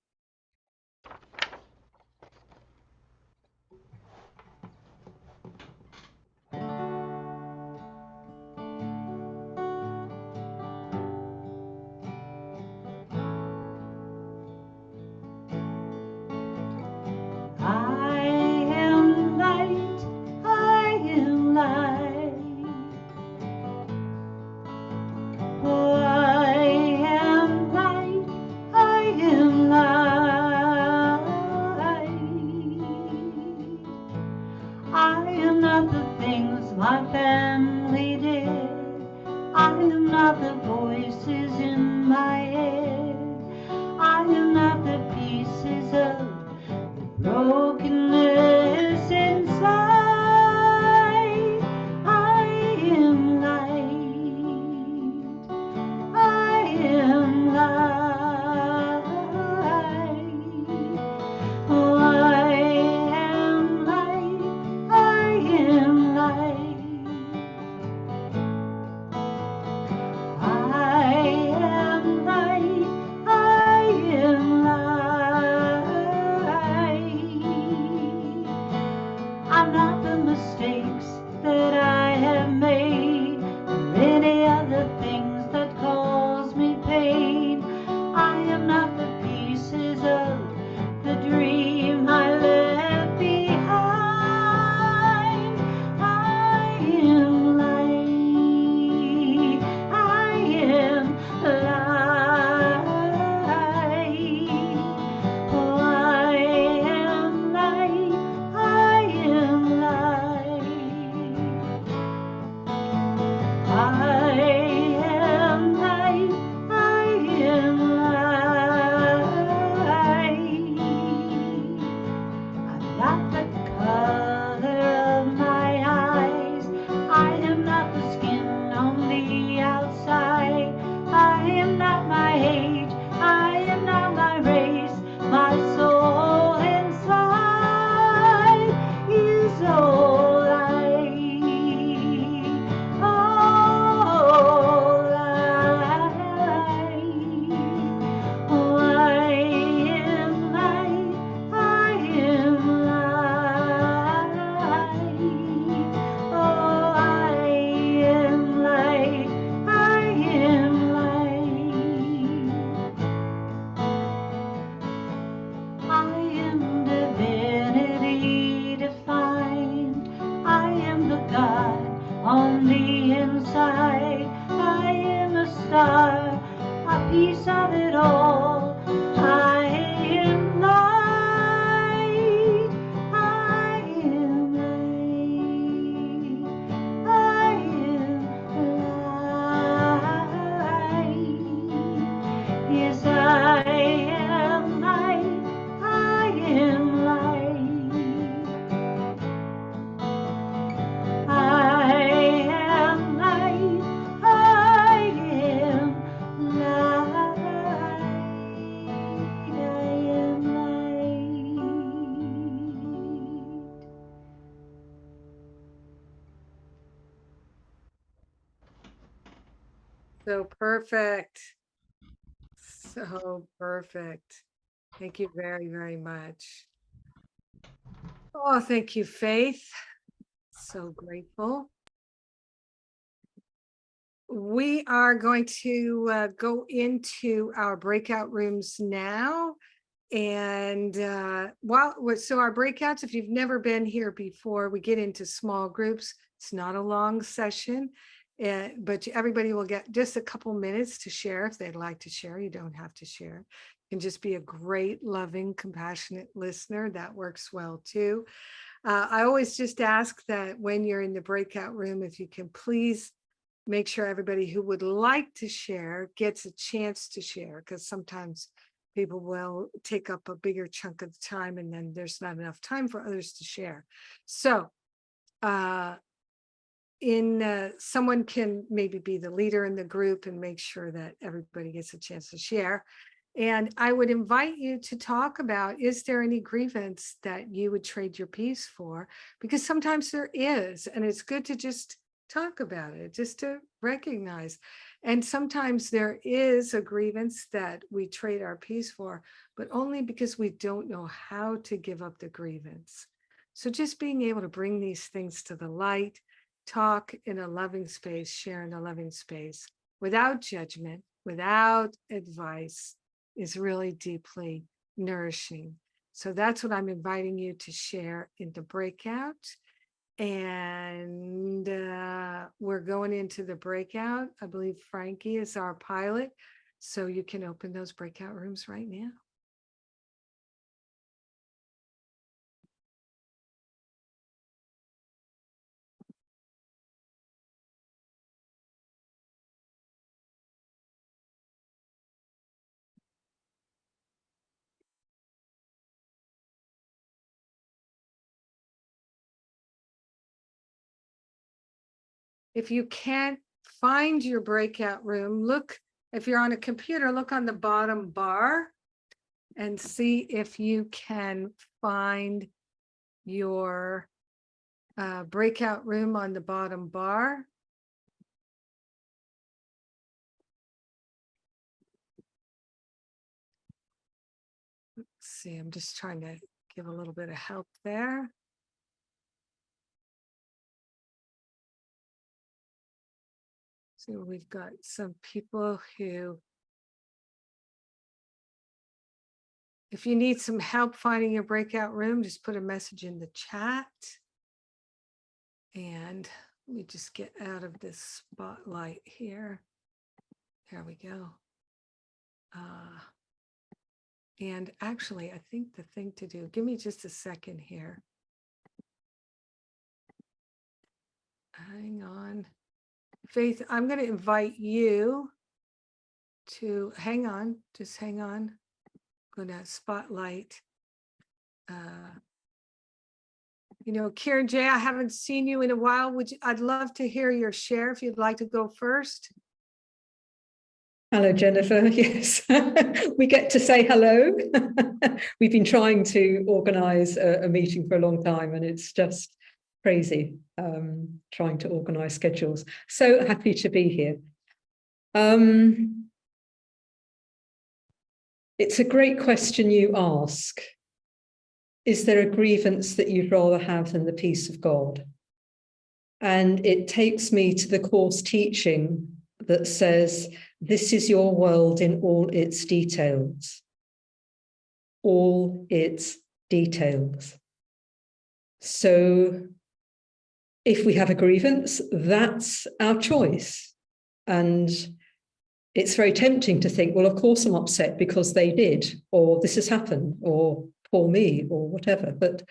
I am light, I am light. Oh, I am light, I am light. I am not the things my family did. I am not the voices in my head. I am not the pieces of brokenness inside. I am light. I am light. Oh, I am light. I am light. I On the inside, I am a star, a piece of it all. I am light, I am light, I am light. Yes, I am light, I am light. I am light, I am light, I am light. So perfect. So perfect. Thank you very, very much. Oh, thank you, Faith. So grateful. We are going to go into our breakout rooms now. And so our breakouts, if you've never been here before, we get into small groups. It's not a long session, but everybody will get just a couple minutes to share if they'd like to share. You don't have to share. You can just be a great, loving, compassionate listener. That works well too. I always just ask that when you're in the breakout room, if you can please make sure everybody who would like to share gets a chance to share, because sometimes people will take up a bigger chunk of the time and then there's not enough time for others to share. So someone can maybe be the leader in the group and make sure that everybody gets a chance to share. And I would invite you to talk about, is there any grievance that you would trade your peace for? Because sometimes there is, and it's good to just talk about it, just to recognize. And sometimes there is a grievance that we trade our peace for, but only because we don't know how to give up the grievance. So just being able to bring these things to the light, talk in a loving space, share in a loving space, without judgment, without advice, is really deeply nourishing. So that's what I'm inviting you to share in the breakout. And we're going into the breakout. I believe Frankie is our pilot. So you can open those breakout rooms right now. If you can't find your breakout room, look, if you're on a computer, look on the bottom bar and see if you can find your breakout room on the bottom bar. Let's see, I'm just trying to give a little bit of help there. So we've got some people who, if you need some help finding your breakout room, just put a message in the chat. And let me just get out of this spotlight here. There we go. And actually, I think the thing to do, give me just a second here. Hang on. Faith, I'm going to invite you to hang on, just hang on. I'm going to spotlight. You know, Karen J, I haven't seen you in a while. I'd love to hear your share if you'd like to go first. Hello, Jennifer. Yes, we get to say hello. We've been trying to organise a meeting for a long time and it's just crazy trying to organise schedules. So happy to be here. It's a great question you ask. Is there a grievance that you'd rather have than the peace of God? And it takes me to the course teaching that says, this is your world in all its details. All its details. So if we have a grievance, that's our choice. And it's very tempting to think, well, of course I'm upset because they did, or this has happened, or poor me, or whatever. But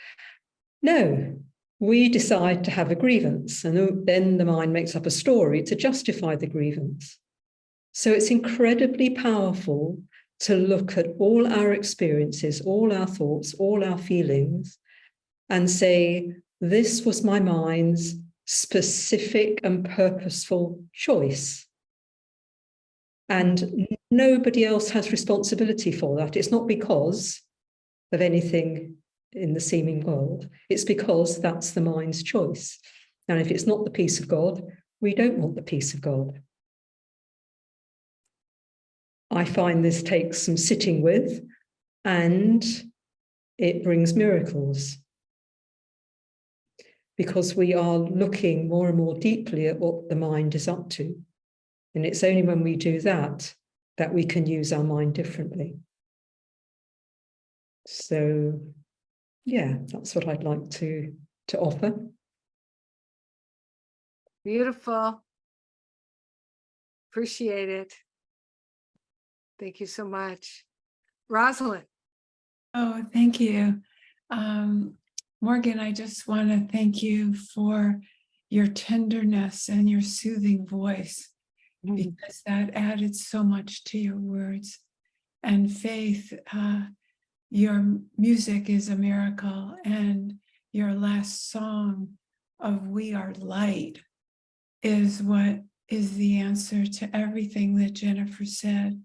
no, we decide to have a grievance, and then the mind makes up a story to justify the grievance. So it's incredibly powerful to look at all our experiences, all our thoughts, all our feelings, and say, this was my mind's specific and purposeful choice. And nobody else has responsibility for that. It's not because of anything in the seeming world. It's because that's the mind's choice. And if it's not the peace of God, we don't want the peace of God. I find this takes some sitting with, and it brings miracles. Because we are looking more and more deeply at what the mind is up to. And it's only when we do that that we can use our mind differently. So, yeah, that's what I'd like to offer. Beautiful. Appreciate it. Thank you so much. Rosalind. Oh, thank you. Morgan, I just want to thank you for your tenderness and your soothing voice, because that added so much to your words. And Faith, your music is a miracle, and your last song of We Are Light is what is the answer to everything that Jennifer said.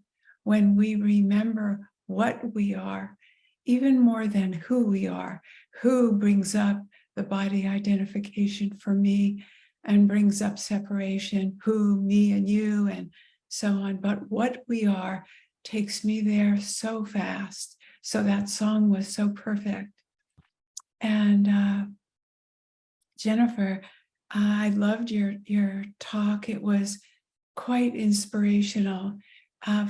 When we remember what we are, even more than who we are, who brings up the body identification for me and brings up separation, who, me and you, and so on. But what we are takes me there so fast. So that song was so perfect. And Jennifer, I loved your talk. It was quite inspirational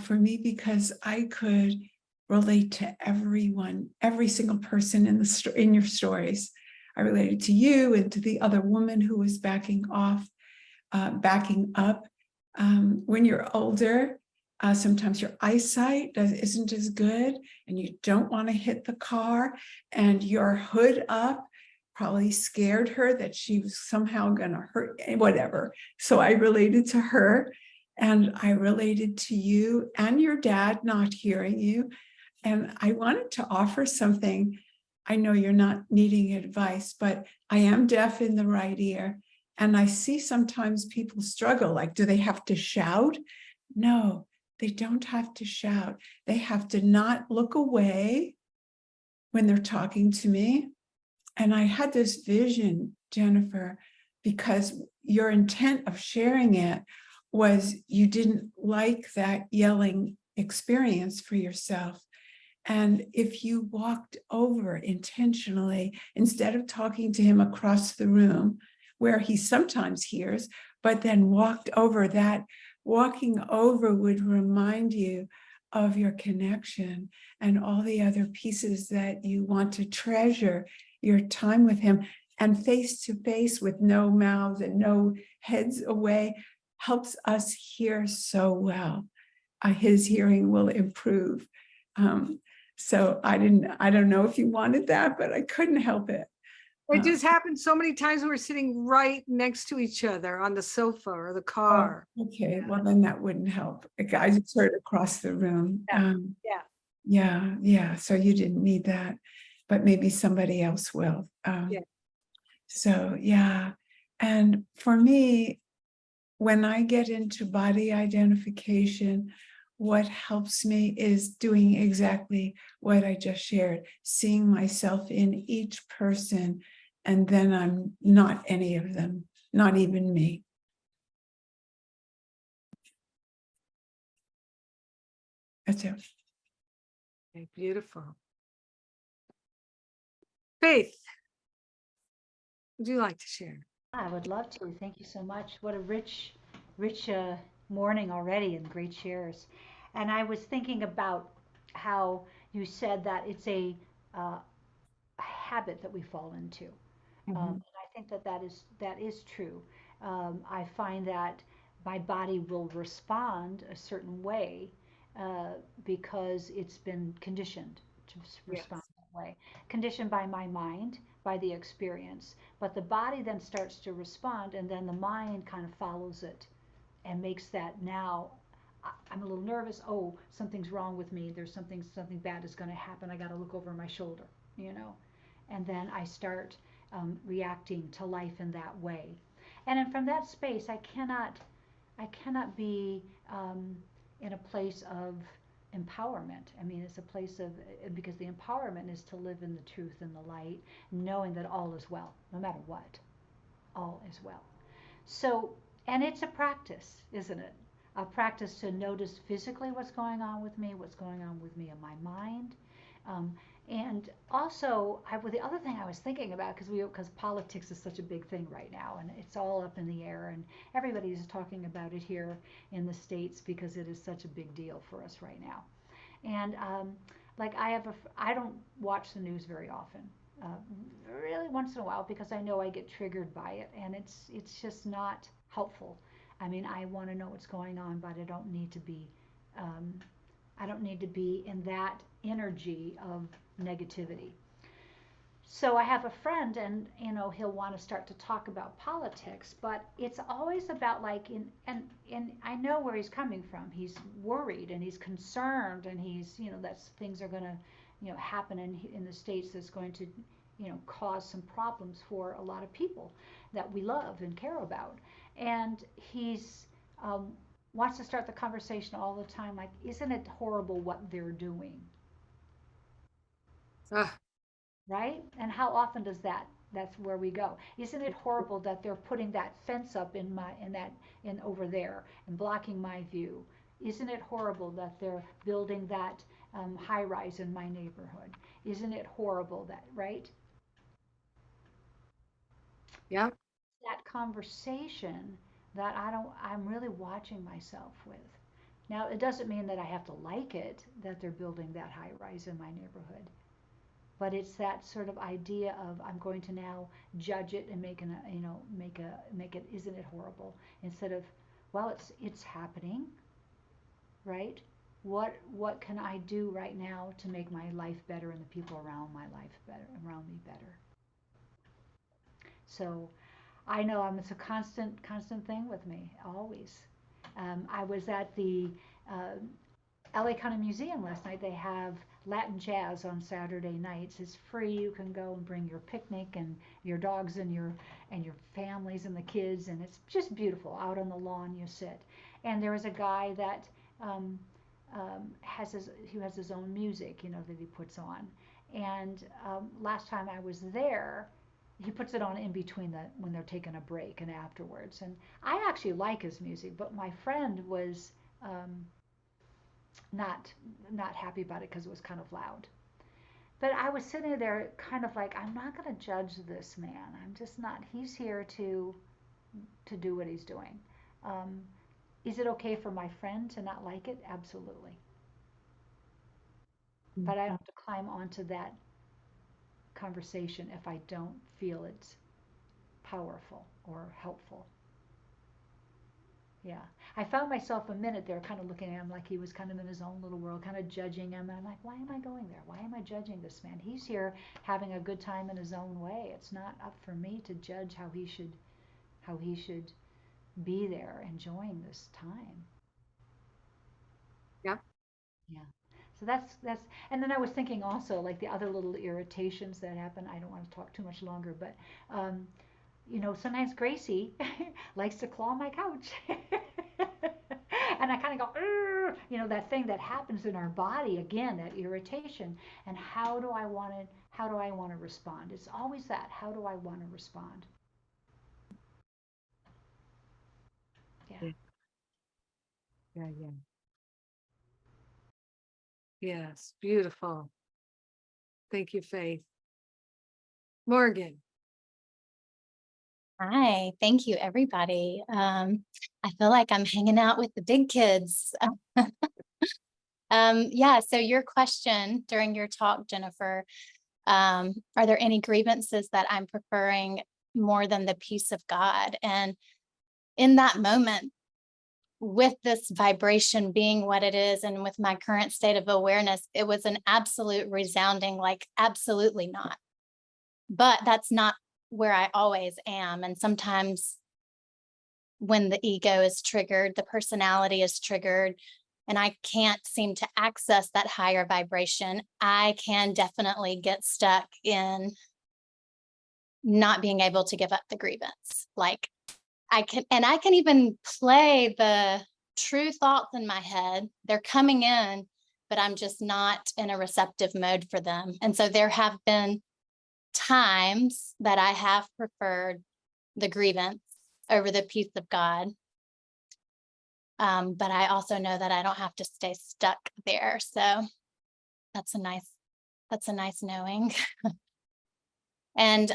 for me, because I could relate to everyone, every single person in your stories. I related to you and to the other woman who was backing up. When you're older, sometimes your eyesight isn't as good, and you don't want to hit the car, and your hood up probably scared her that she was somehow going to hurt, whatever. So I related to her, and I related to you and your dad not hearing you. And I wanted to offer something. I know you're not needing advice, but I am deaf in the right ear. And I see sometimes people struggle, like, do they have to shout? No, they don't have to shout. They have to not look away when they're talking to me. And I had this vision, Jennifer, because your intent of sharing it was you didn't like that yelling experience for yourself. And if you walked over intentionally, instead of talking to him across the room, where he sometimes hears, but then walked over, that walking over would remind you of your connection and all the other pieces that you want to treasure your time with him. And face to face with no mouths and no heads away helps us hear so well. His hearing will improve. So I don't know if you wanted that, but I couldn't help it. It just happened so many times. We were sitting right next to each other on the sofa or the car. Oh, okay, well then that wouldn't help. I just heard across the room. Yeah. So you didn't need that, but maybe somebody else will. So yeah, and for me, when I get into body identification, what helps me is doing exactly what I just shared, seeing myself in each person, and then I'm not any of them, not even me. That's it. Okay, beautiful. Faith, would you like to share? I would love to. Thank you so much. What a rich morning already, and great shares. And I was thinking about how you said that it's a habit that we fall into. And I think that is true. I find that my body will respond a certain way because it's been conditioned to respond Yes. that way, conditioned by my mind, by the experience. But the body then starts to respond, and then the mind kind of follows it and makes that now. I'm a little nervous. Oh, something's wrong with me. There's something bad is going to happen. I got to look over my shoulder, you know. And then I start reacting to life in that way. And then from that space, I cannot be in a place of empowerment. I mean, it's a place of, because the empowerment is to live in the truth and the light, knowing that all is well, no matter what, all is well. So, and it's a practice, isn't it? A practice to notice physically what's going on with me, what's going on with me in my mind. Um, and also, the other thing I was thinking about, because politics is such a big thing right now, and it's all up in the air, and everybody's talking about it here in the States because it is such a big deal for us right now. And like I don't watch the news very often, uh, really once in a while, because I know I get triggered by it, and it's just not helpful. I mean, I want to know what's going on, but um, I don't need to be in that energy of negativity. So I have a friend, and he'll want to start to talk about politics, but it's always about like and I know where he's coming from. He's worried and he's concerned, and he's that things are going to happen in the States that's going to cause some problems for a lot of people that we love and care about. And he's wants to start the conversation all the time, like, isn't it horrible what they're doing? Ah, Right? And how often does that's where we go. Isn't it horrible that they're putting that fence up in over there and blocking my view? Isn't it horrible that they're building that high rise in my neighborhood? Isn't it horrible that, right? yeah. That conversation that I'm really watching myself with. Now, it doesn't mean that I have to like it that they're building that high rise in my neighborhood. But it's that sort of idea of, I'm going to now judge it and make it, isn't it horrible, instead of, well, it's happening, right? What can I do right now to make my life better and the people around me better? So I know it's a constant thing with me always. I was at the uh, LA County Museum last night. They have Latin jazz on Saturday nights. It's free. You can go and bring your picnic and your dogs and your families and the kids, and it's just beautiful. Out on the lawn you sit. And there was a guy that who has his own music, that he puts on. And last time I was there, he puts it on in between when they're taking a break and afterwards. And I actually like his music, but my friend was not not happy about it because it was kind of loud. But I was sitting there kind of like, I'm not going to judge this man. I'm just not. He's here to do what he's doing. Um, is it okay for my friend to not like it? Absolutely. But I don't have to climb onto that conversation if I don't feel it's powerful or helpful. Yeah. I found myself a minute there kind of looking at him like he was kind of in his own little world, kind of judging him. And I'm like, why am I going there? Why am I judging this man? He's here having a good time in his own way. It's not up for me to judge how he should be there enjoying this time. Yeah. Yeah. So that's and then I was thinking also like the other little irritations that happen. I don't want to talk too much longer, but um, sometimes Gracie likes to claw my couch. And I kind of go, that thing that happens in our body again, that irritation. And how do I want to respond? It's always that. How do I want to respond? Yeah. Yeah. Yeah. Yeah. Yes. Beautiful. Thank you, Faith. Morgan. Hi, thank you, everybody. I feel like I'm hanging out with the big kids. Yeah, so your question during your talk, Jennifer, are there any grievances that I'm preferring more than the peace of God. And in that moment, with this vibration being what it is, and with my current state of awareness, it was an absolute resounding, like, absolutely not. But that's not where I always am. And sometimes when the ego is triggered, the personality is triggered, and I can't seem to access that higher vibration, I can definitely get stuck in not being able to give up the grievance. Like, I can even play the true thoughts in my head. They're coming in, but I'm just not in a receptive mode for them. And so there have been times that I have preferred the grievance over the peace of God. But I also know that I don't have to stay stuck there. So that's a nice knowing. And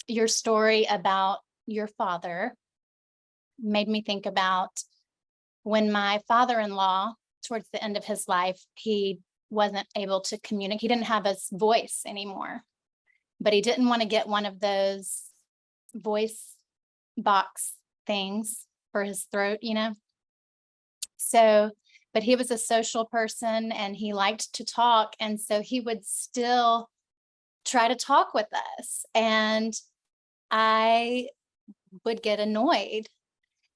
your story about your father made me think about when my father-in-law, towards the end of his life, he wasn't able to communicate. He didn't have his voice anymore, but he didn't want to get one of those voice box things for his throat, So, but he was a social person and he liked to talk. And so he would still try to talk with us. And I would get annoyed.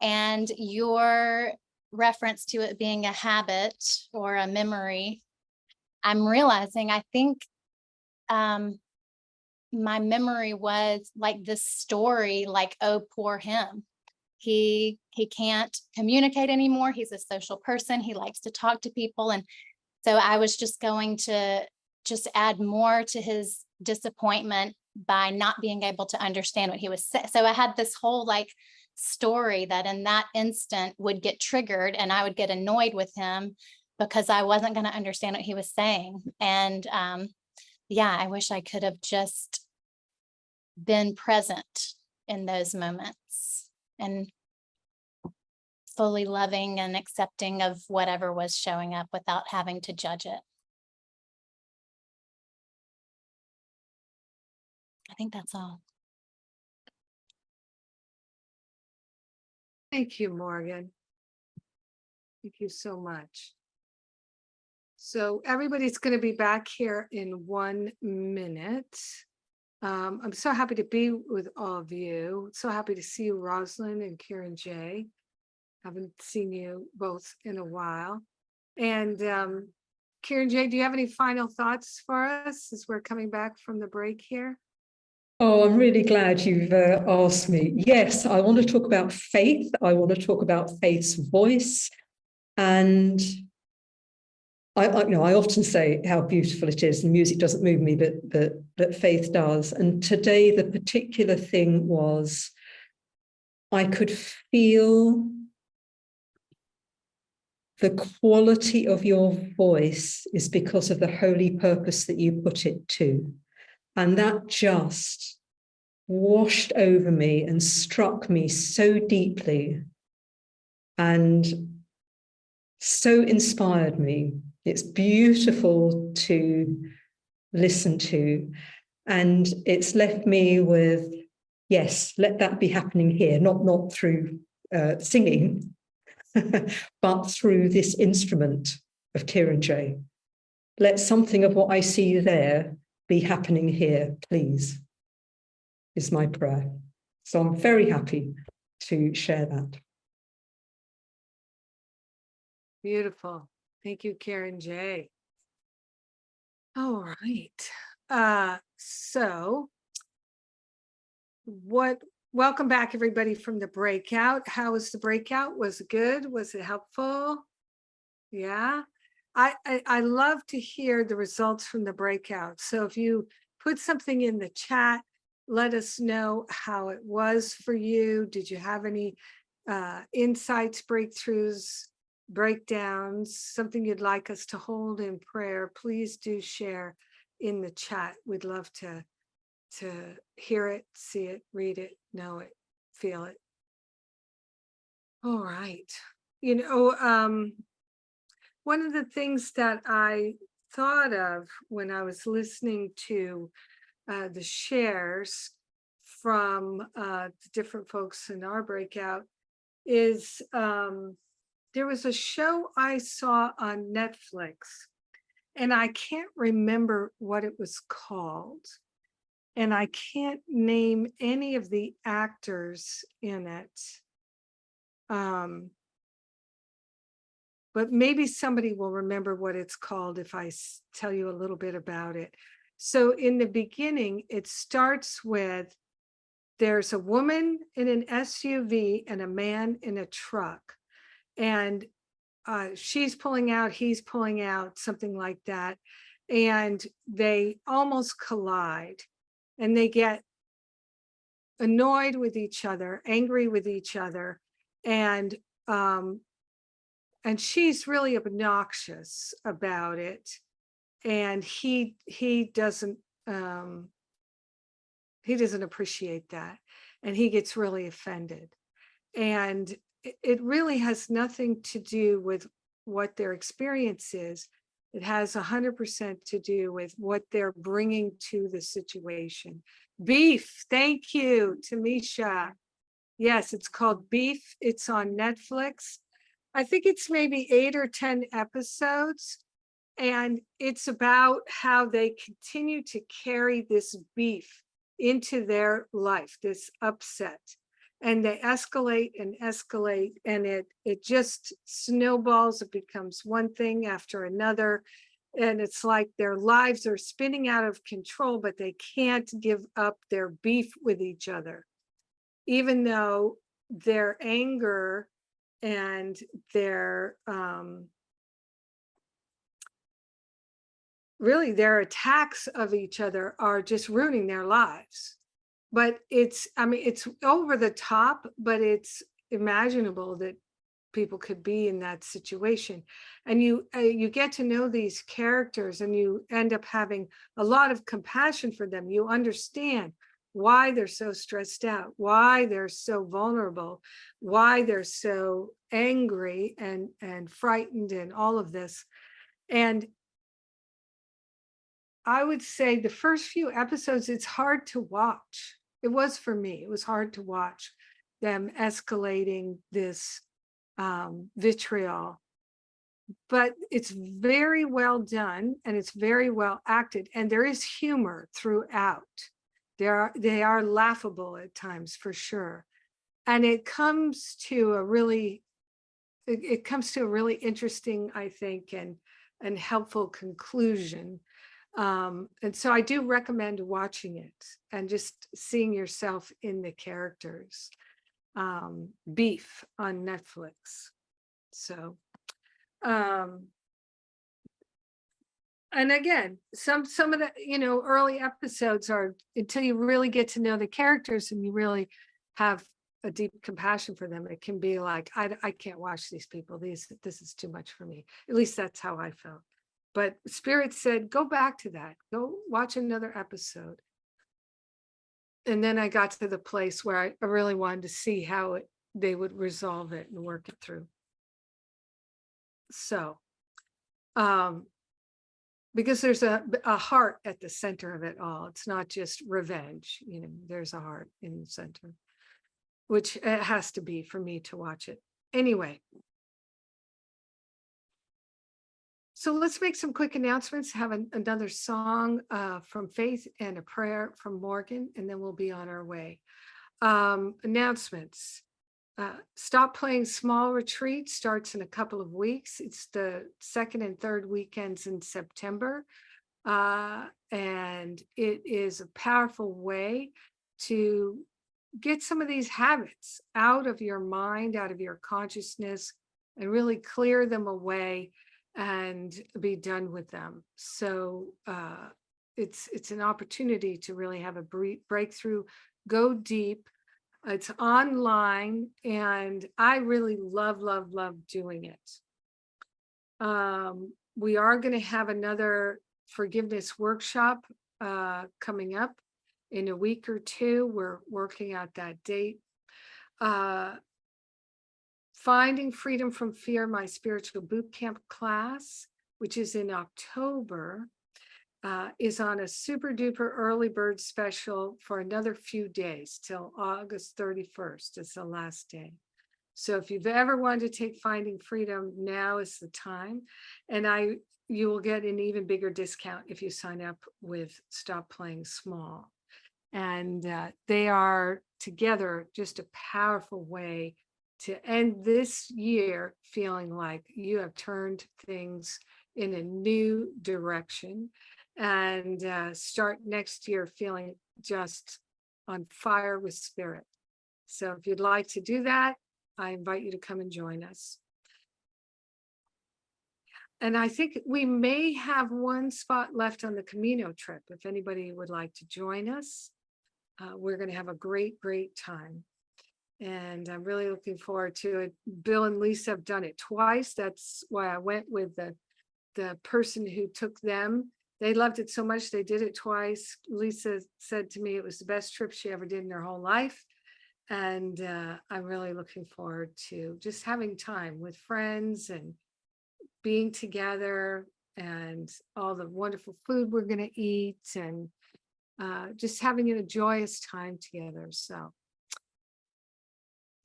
And your reference to it being a habit or a memory, I'm realizing, I think my memory was like this story, like, oh, poor him. He can't communicate anymore. He's a social person. He likes to talk to people. And so I was just going to just add more to his disappointment by not being able to understand what he was saying. So I had this whole like story that in that instant would get triggered, and I would get annoyed with him because I wasn't going to understand what he was saying. And yeah, I wish I could have just been present in those moments and fully loving and accepting of whatever was showing up without having to judge it. I think that's all. Thank you, Morgan. Thank you so much. So everybody's going to be back here in 1 minute. I'm so happy to be with all of you. So happy to see you, Rosalind and Karen J. Haven't seen you both in a while. And Karen J, do you have any final thoughts for us as we're coming back from the break here? Oh, I'm really glad you've asked me. Yes, I want to talk about faith. I want to talk about faith's voice. And I often say how beautiful it is. And music doesn't move me, but faith does. And today, the particular thing was I could feel the quality of your voice is because of the holy purpose that you put it to. And that just washed over me and struck me so deeply and so inspired me. It's beautiful to listen to. And it's left me with, yes, let that be happening here, not through singing, but through this instrument of Kieran J. Let something of what I see there be happening here, please, is my prayer. So I'm very happy to share that. Beautiful. Thank you, Karen J. All right. So welcome back, everybody, from the breakout. How was the breakout? Was it good? Was it helpful? Yeah. I love to hear the results from the breakout. So if you put something in the chat, let us know how it was for you. Did you have any insights, breakthroughs, breakdowns, something you'd like us to hold in prayer? Please do share in the chat. We'd love to hear it, see it, read it, know it, feel it. All right. One of the things that I thought of when I was listening to the shares from the different folks in our breakout is there was a show I saw on Netflix, and I can't remember what it was called. And I can't name any of the actors in it. But maybe somebody will remember what it's called if I tell you a little bit about it. So in the beginning, it starts with there's a woman in an SUV and a man in a truck. And she's pulling out, he's pulling out, something like that. And they almost collide. And they get annoyed with each other, angry with each other, and she's really obnoxious about it, and he doesn't appreciate that, and he gets really offended, and it really has nothing to do with what their experience is. It has 100% to do with what they're bringing to the situation. Beef. Thank you, Tamisha. Yes, it's called Beef. It's on Netflix. I think it's maybe 8 or 10 episodes. And it's about how they continue to carry this beef into their life, this upset. And they escalate and escalate, and it just snowballs. It becomes one thing after another. And it's like their lives are spinning out of control, but they can't give up their beef with each other, even though their anger and their really their attacks of each other are just ruining their lives. But it's over the top, but it's imaginable that people could be in that situation. And you get to know these characters, and you end up having a lot of compassion for them. You understand why they're so stressed out, why they're so vulnerable, why they're so angry and frightened, and all of this. And I would say the first few episodes, it's hard to watch. It was for me. It was hard to watch them escalating this vitriol. But it's very well done, and it's very well acted, and there is humor throughout. They are laughable at times, for sure. And it comes to a really interesting, I think, and helpful conclusion. And so I do recommend watching it and just seeing yourself in the characters. Beef on Netflix. So, and again, some of the, early episodes are until you really get to know the characters and you really have a deep compassion for them. It can be like, I can't watch these people. This is too much for me. At least that's how I felt. But Spirit said, go back to that. Go watch another episode. And then I got to the place where I really wanted to see how they would resolve it and work it through. So, because there's a heart at the center of it all. It's not just revenge. There's a heart in the center, which it has to be for me to watch it. Anyway. So let's make some quick announcements, have another song from Faith and a prayer from Morgan, and then we'll be on our way. Announcements. Stop Playing Small Retreat starts in a couple of weeks. It's the second and third weekends in September. And it is a powerful way to get some of these habits out of your mind, out of your consciousness, and really clear them away and be done with them. So it's an opportunity to really have a breakthrough, go deep. It's online, and I really love doing it. We are going to have another forgiveness workshop coming up in a week or two. We're working out that date. Finding Freedom from Fear, my spiritual boot camp class, which is in October, is on a super duper early bird special for another few days till August 31st. It's the last day. So if you've ever wanted to take Finding Freedom, now is the time. And you will get an even bigger discount if you sign up with Stop Playing Small. And they are together just a powerful way to end this year feeling like you have turned things in a new direction, and start next year feeling just on fire with spirit. So if you'd like to do that, I invite you to come and join us. And I think we may have one spot left on the Camino trip. If anybody would like to join us, we're going to have a great, great time. And I'm really looking forward to it. Bill and Lisa have done it twice. That's why I went with the person who took them. They loved it so much, they did it twice. Lisa said to me it was the best trip she ever did in her whole life. And I'm really looking forward to just having time with friends and being together, and all the wonderful food we're going to eat, and just having a joyous time together. So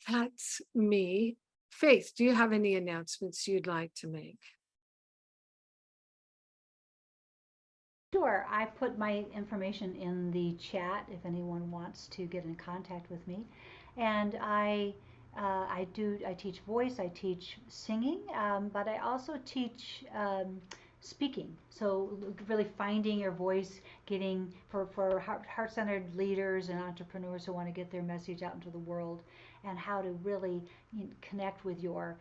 that's me. Faith, do you have any announcements you'd like to make? Sure, I put my information in the chat if anyone wants to get in contact with me. And I teach voice, I teach singing, but I also teach speaking. So really finding your voice, getting for heart-centered leaders and entrepreneurs who want to get their message out into the world, and how to really connect with your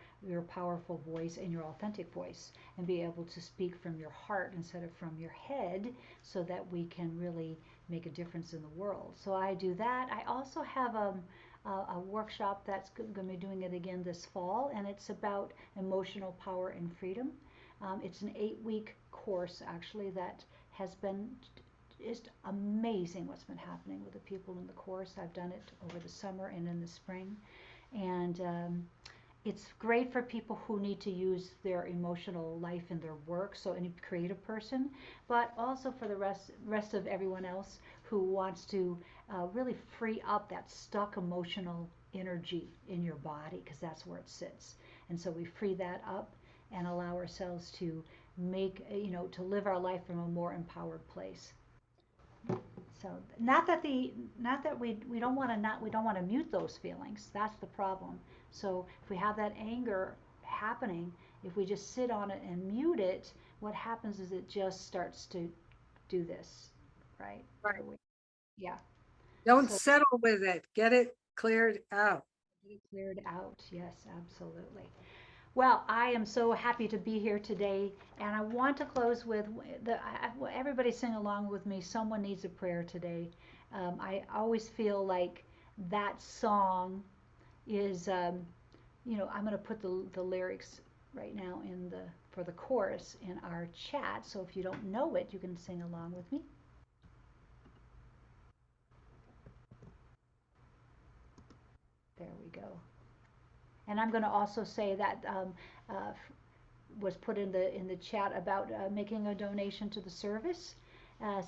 powerful voice and your authentic voice, and be able to speak from your heart instead of from your head, so that we can really make a difference in the world. So I do that. I also have a workshop that's going to be doing it again this fall, and it's about emotional power and freedom. It's an 8-week course, actually, that has been just amazing what's been happening with the people in the course. I've done it over the summer and in the spring, and it's great for people who need to use their emotional life in their work, so any creative person, but also for the rest of everyone else who wants to really free up that stuck emotional energy in your body, because that's where it sits. And so we free that up and allow ourselves to make, to live our life from a more empowered place. So not that we don't want to mute those feelings. That's the problem. So if we have that anger happening, if we just sit on it and mute it, what happens is it just starts to do this, right? Right. Yeah. Don't settle with it. Get it cleared out. Get it cleared out. Yes, absolutely. Well, I am so happy to be here today, and I want to close with everybody sing along with me. Someone needs a prayer today. I always feel like that song is, I'm going to put the lyrics right now for the chorus in our chat. So if you don't know it, you can sing along with me. There we go. And I'm going to also say that was put in the chat about making a donation to the service,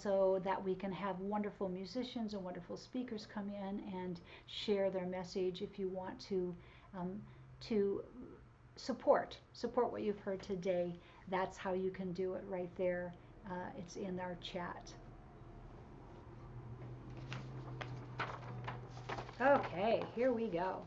so that we can have wonderful musicians and wonderful speakers come in and share their message. If you want to support what you've heard today, that's how you can do it right there. It's in our chat. Okay, here we go.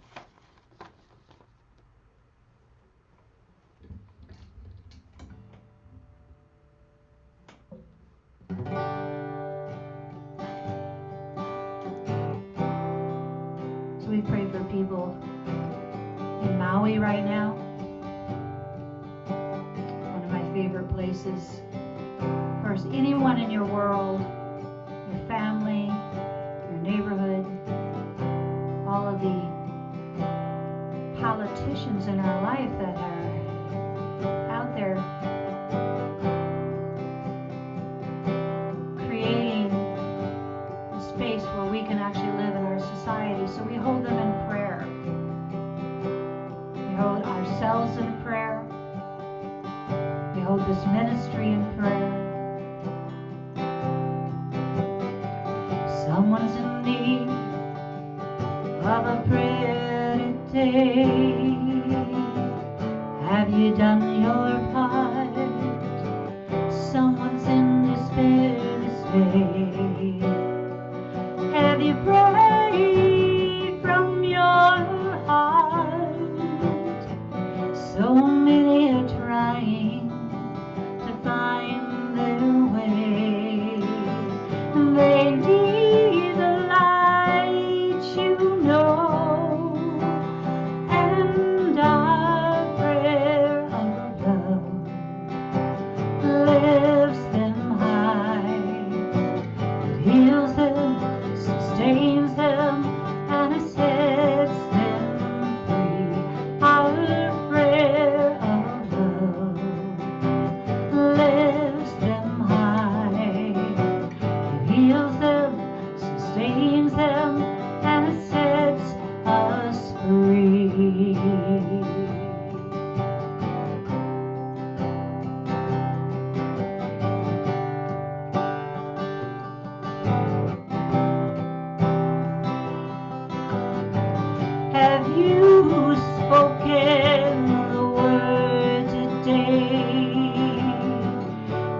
So we pray for people in Maui right now. One of my favorite places. First, anyone in your world, your family, your neighborhood, all of the politicians in our life that are out there creating a space where we can actually live in our society. So we hold them in prayer. We hold ourselves in prayer. We hold this ministry in prayer. Someone's in need of a prayer today. Have you done your part? Someone's in despair this day. Have you prayed from your heart? So many are trying to find their way. They need the light, you know, and our prayer of love lifts them high. It heals them, sustains them, and it sets them free. Our prayer of love lifts them high. It heals them, sustains them, and it sets us free. Have you spoken the word today?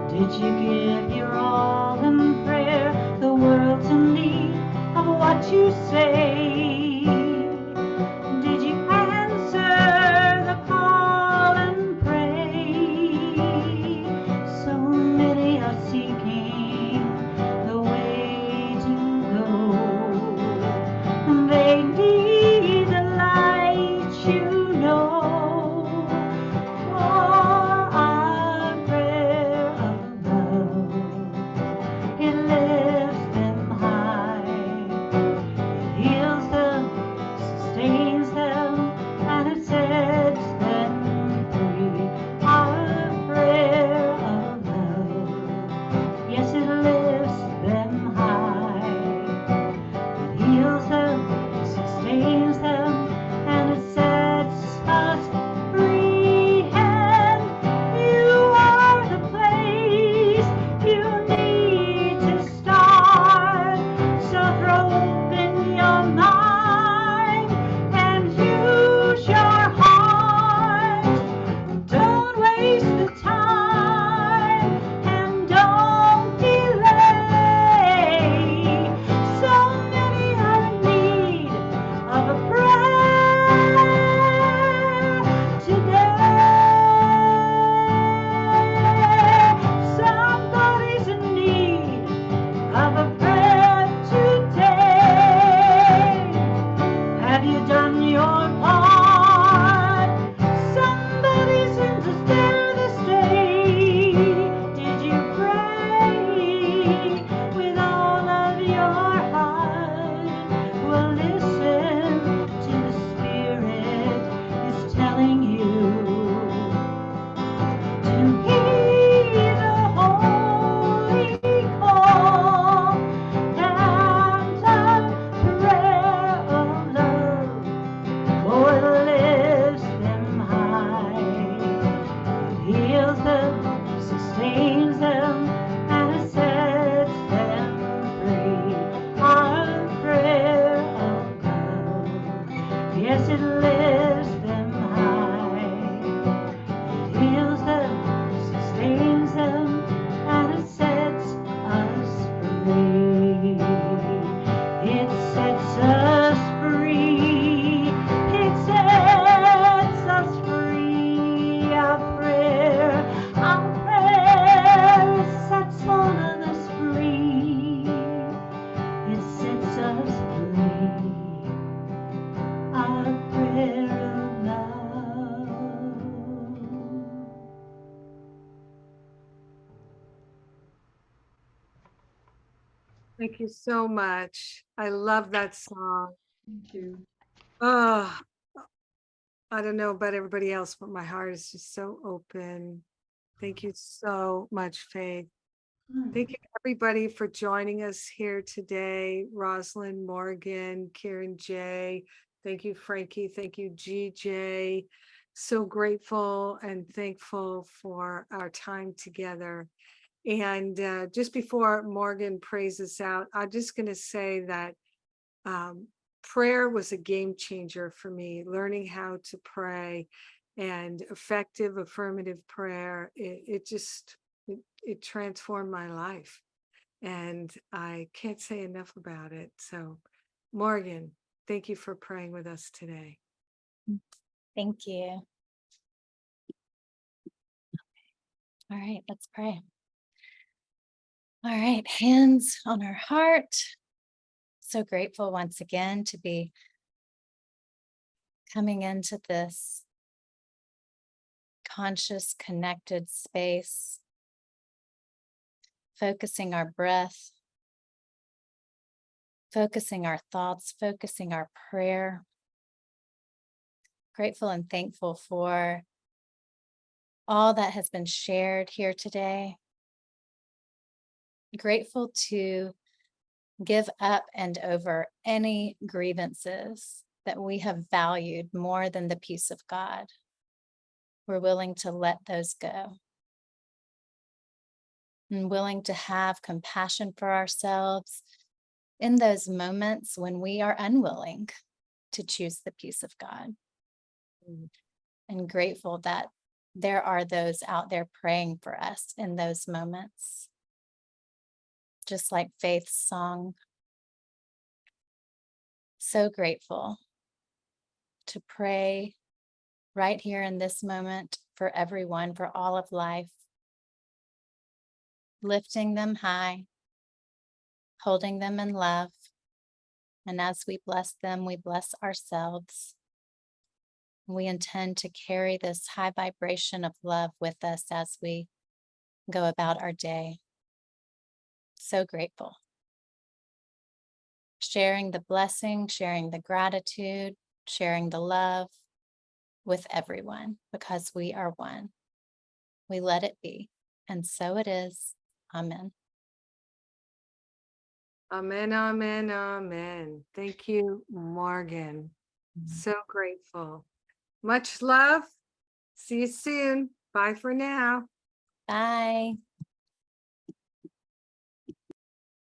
Did you give your all in prayer? The world's in need of what you say. Did you answer the call and pray? So many are seeking the way to go. They need the light, you know, for our prayer of love. It lifts them high. It heals them, sustains them, and it sets them free. Our prayer of love, yes, it lifts them high. It heals them, sustains them, and it sets us free. And you are the place you need to start. So throw open your mind and use your heart. Don't waste the time and don't delay. So many are in need of a prayer today. Somebody's in need of a prayer today. Have you done your part? Somebody's in despair this day. Did you pray with all of your heart? Well, listen to the Spirit is telling you to heed the holy call and a prayer of love. Oh, it lifts them high. It heals them, sustains them, and it sets them free. Our prayer of love, yes, it lifts them high. It heals them, sustains them, and it sets us free. It sets us free. It sets us free. Our prayer sets all of us free. It sets us free. Our prayer of love. Thank you so much. I love that song. Thank you. Oh, I don't know about everybody else, but my heart is just so open. Thank you so much, Faith. Thank you, everybody, for joining us here today. Rosalind, Morgan, Kieran J. Thank you, Frankie. Thank you, GJ. So grateful and thankful for our time together. And just before Morgan prays us out, I'm just going to say that prayer was a game changer for me, learning how to pray and effective affirmative prayer. It transformed my life. And I can't say enough about it. So, Morgan, thank you for praying with us today. Thank you. All right, let's pray. All right, hands on our heart. So grateful once again to be coming into this conscious, connected space, focusing our breath, focusing our thoughts, focusing our prayer. Grateful and thankful for all that has been shared here today. Grateful to give up and over any grievances that we have valued more than the peace of God. We're willing to let those go and willing to have compassion for ourselves in those moments when we are unwilling to choose the peace of God. And grateful that there are those out there praying for us in those moments. Just like Faith's song. So grateful to pray right here in this moment for everyone, for all of life, lifting them high, holding them in love. And as we bless them, we bless ourselves. We intend to carry this high vibration of love with us as we go about our day. So grateful. Sharing the blessing, sharing the gratitude, sharing the love with everyone because we are one. We let it be. And so it is. Amen. Amen, amen, amen. Thank you, Morgan. So grateful. Much love. See you soon. Bye for now. Bye.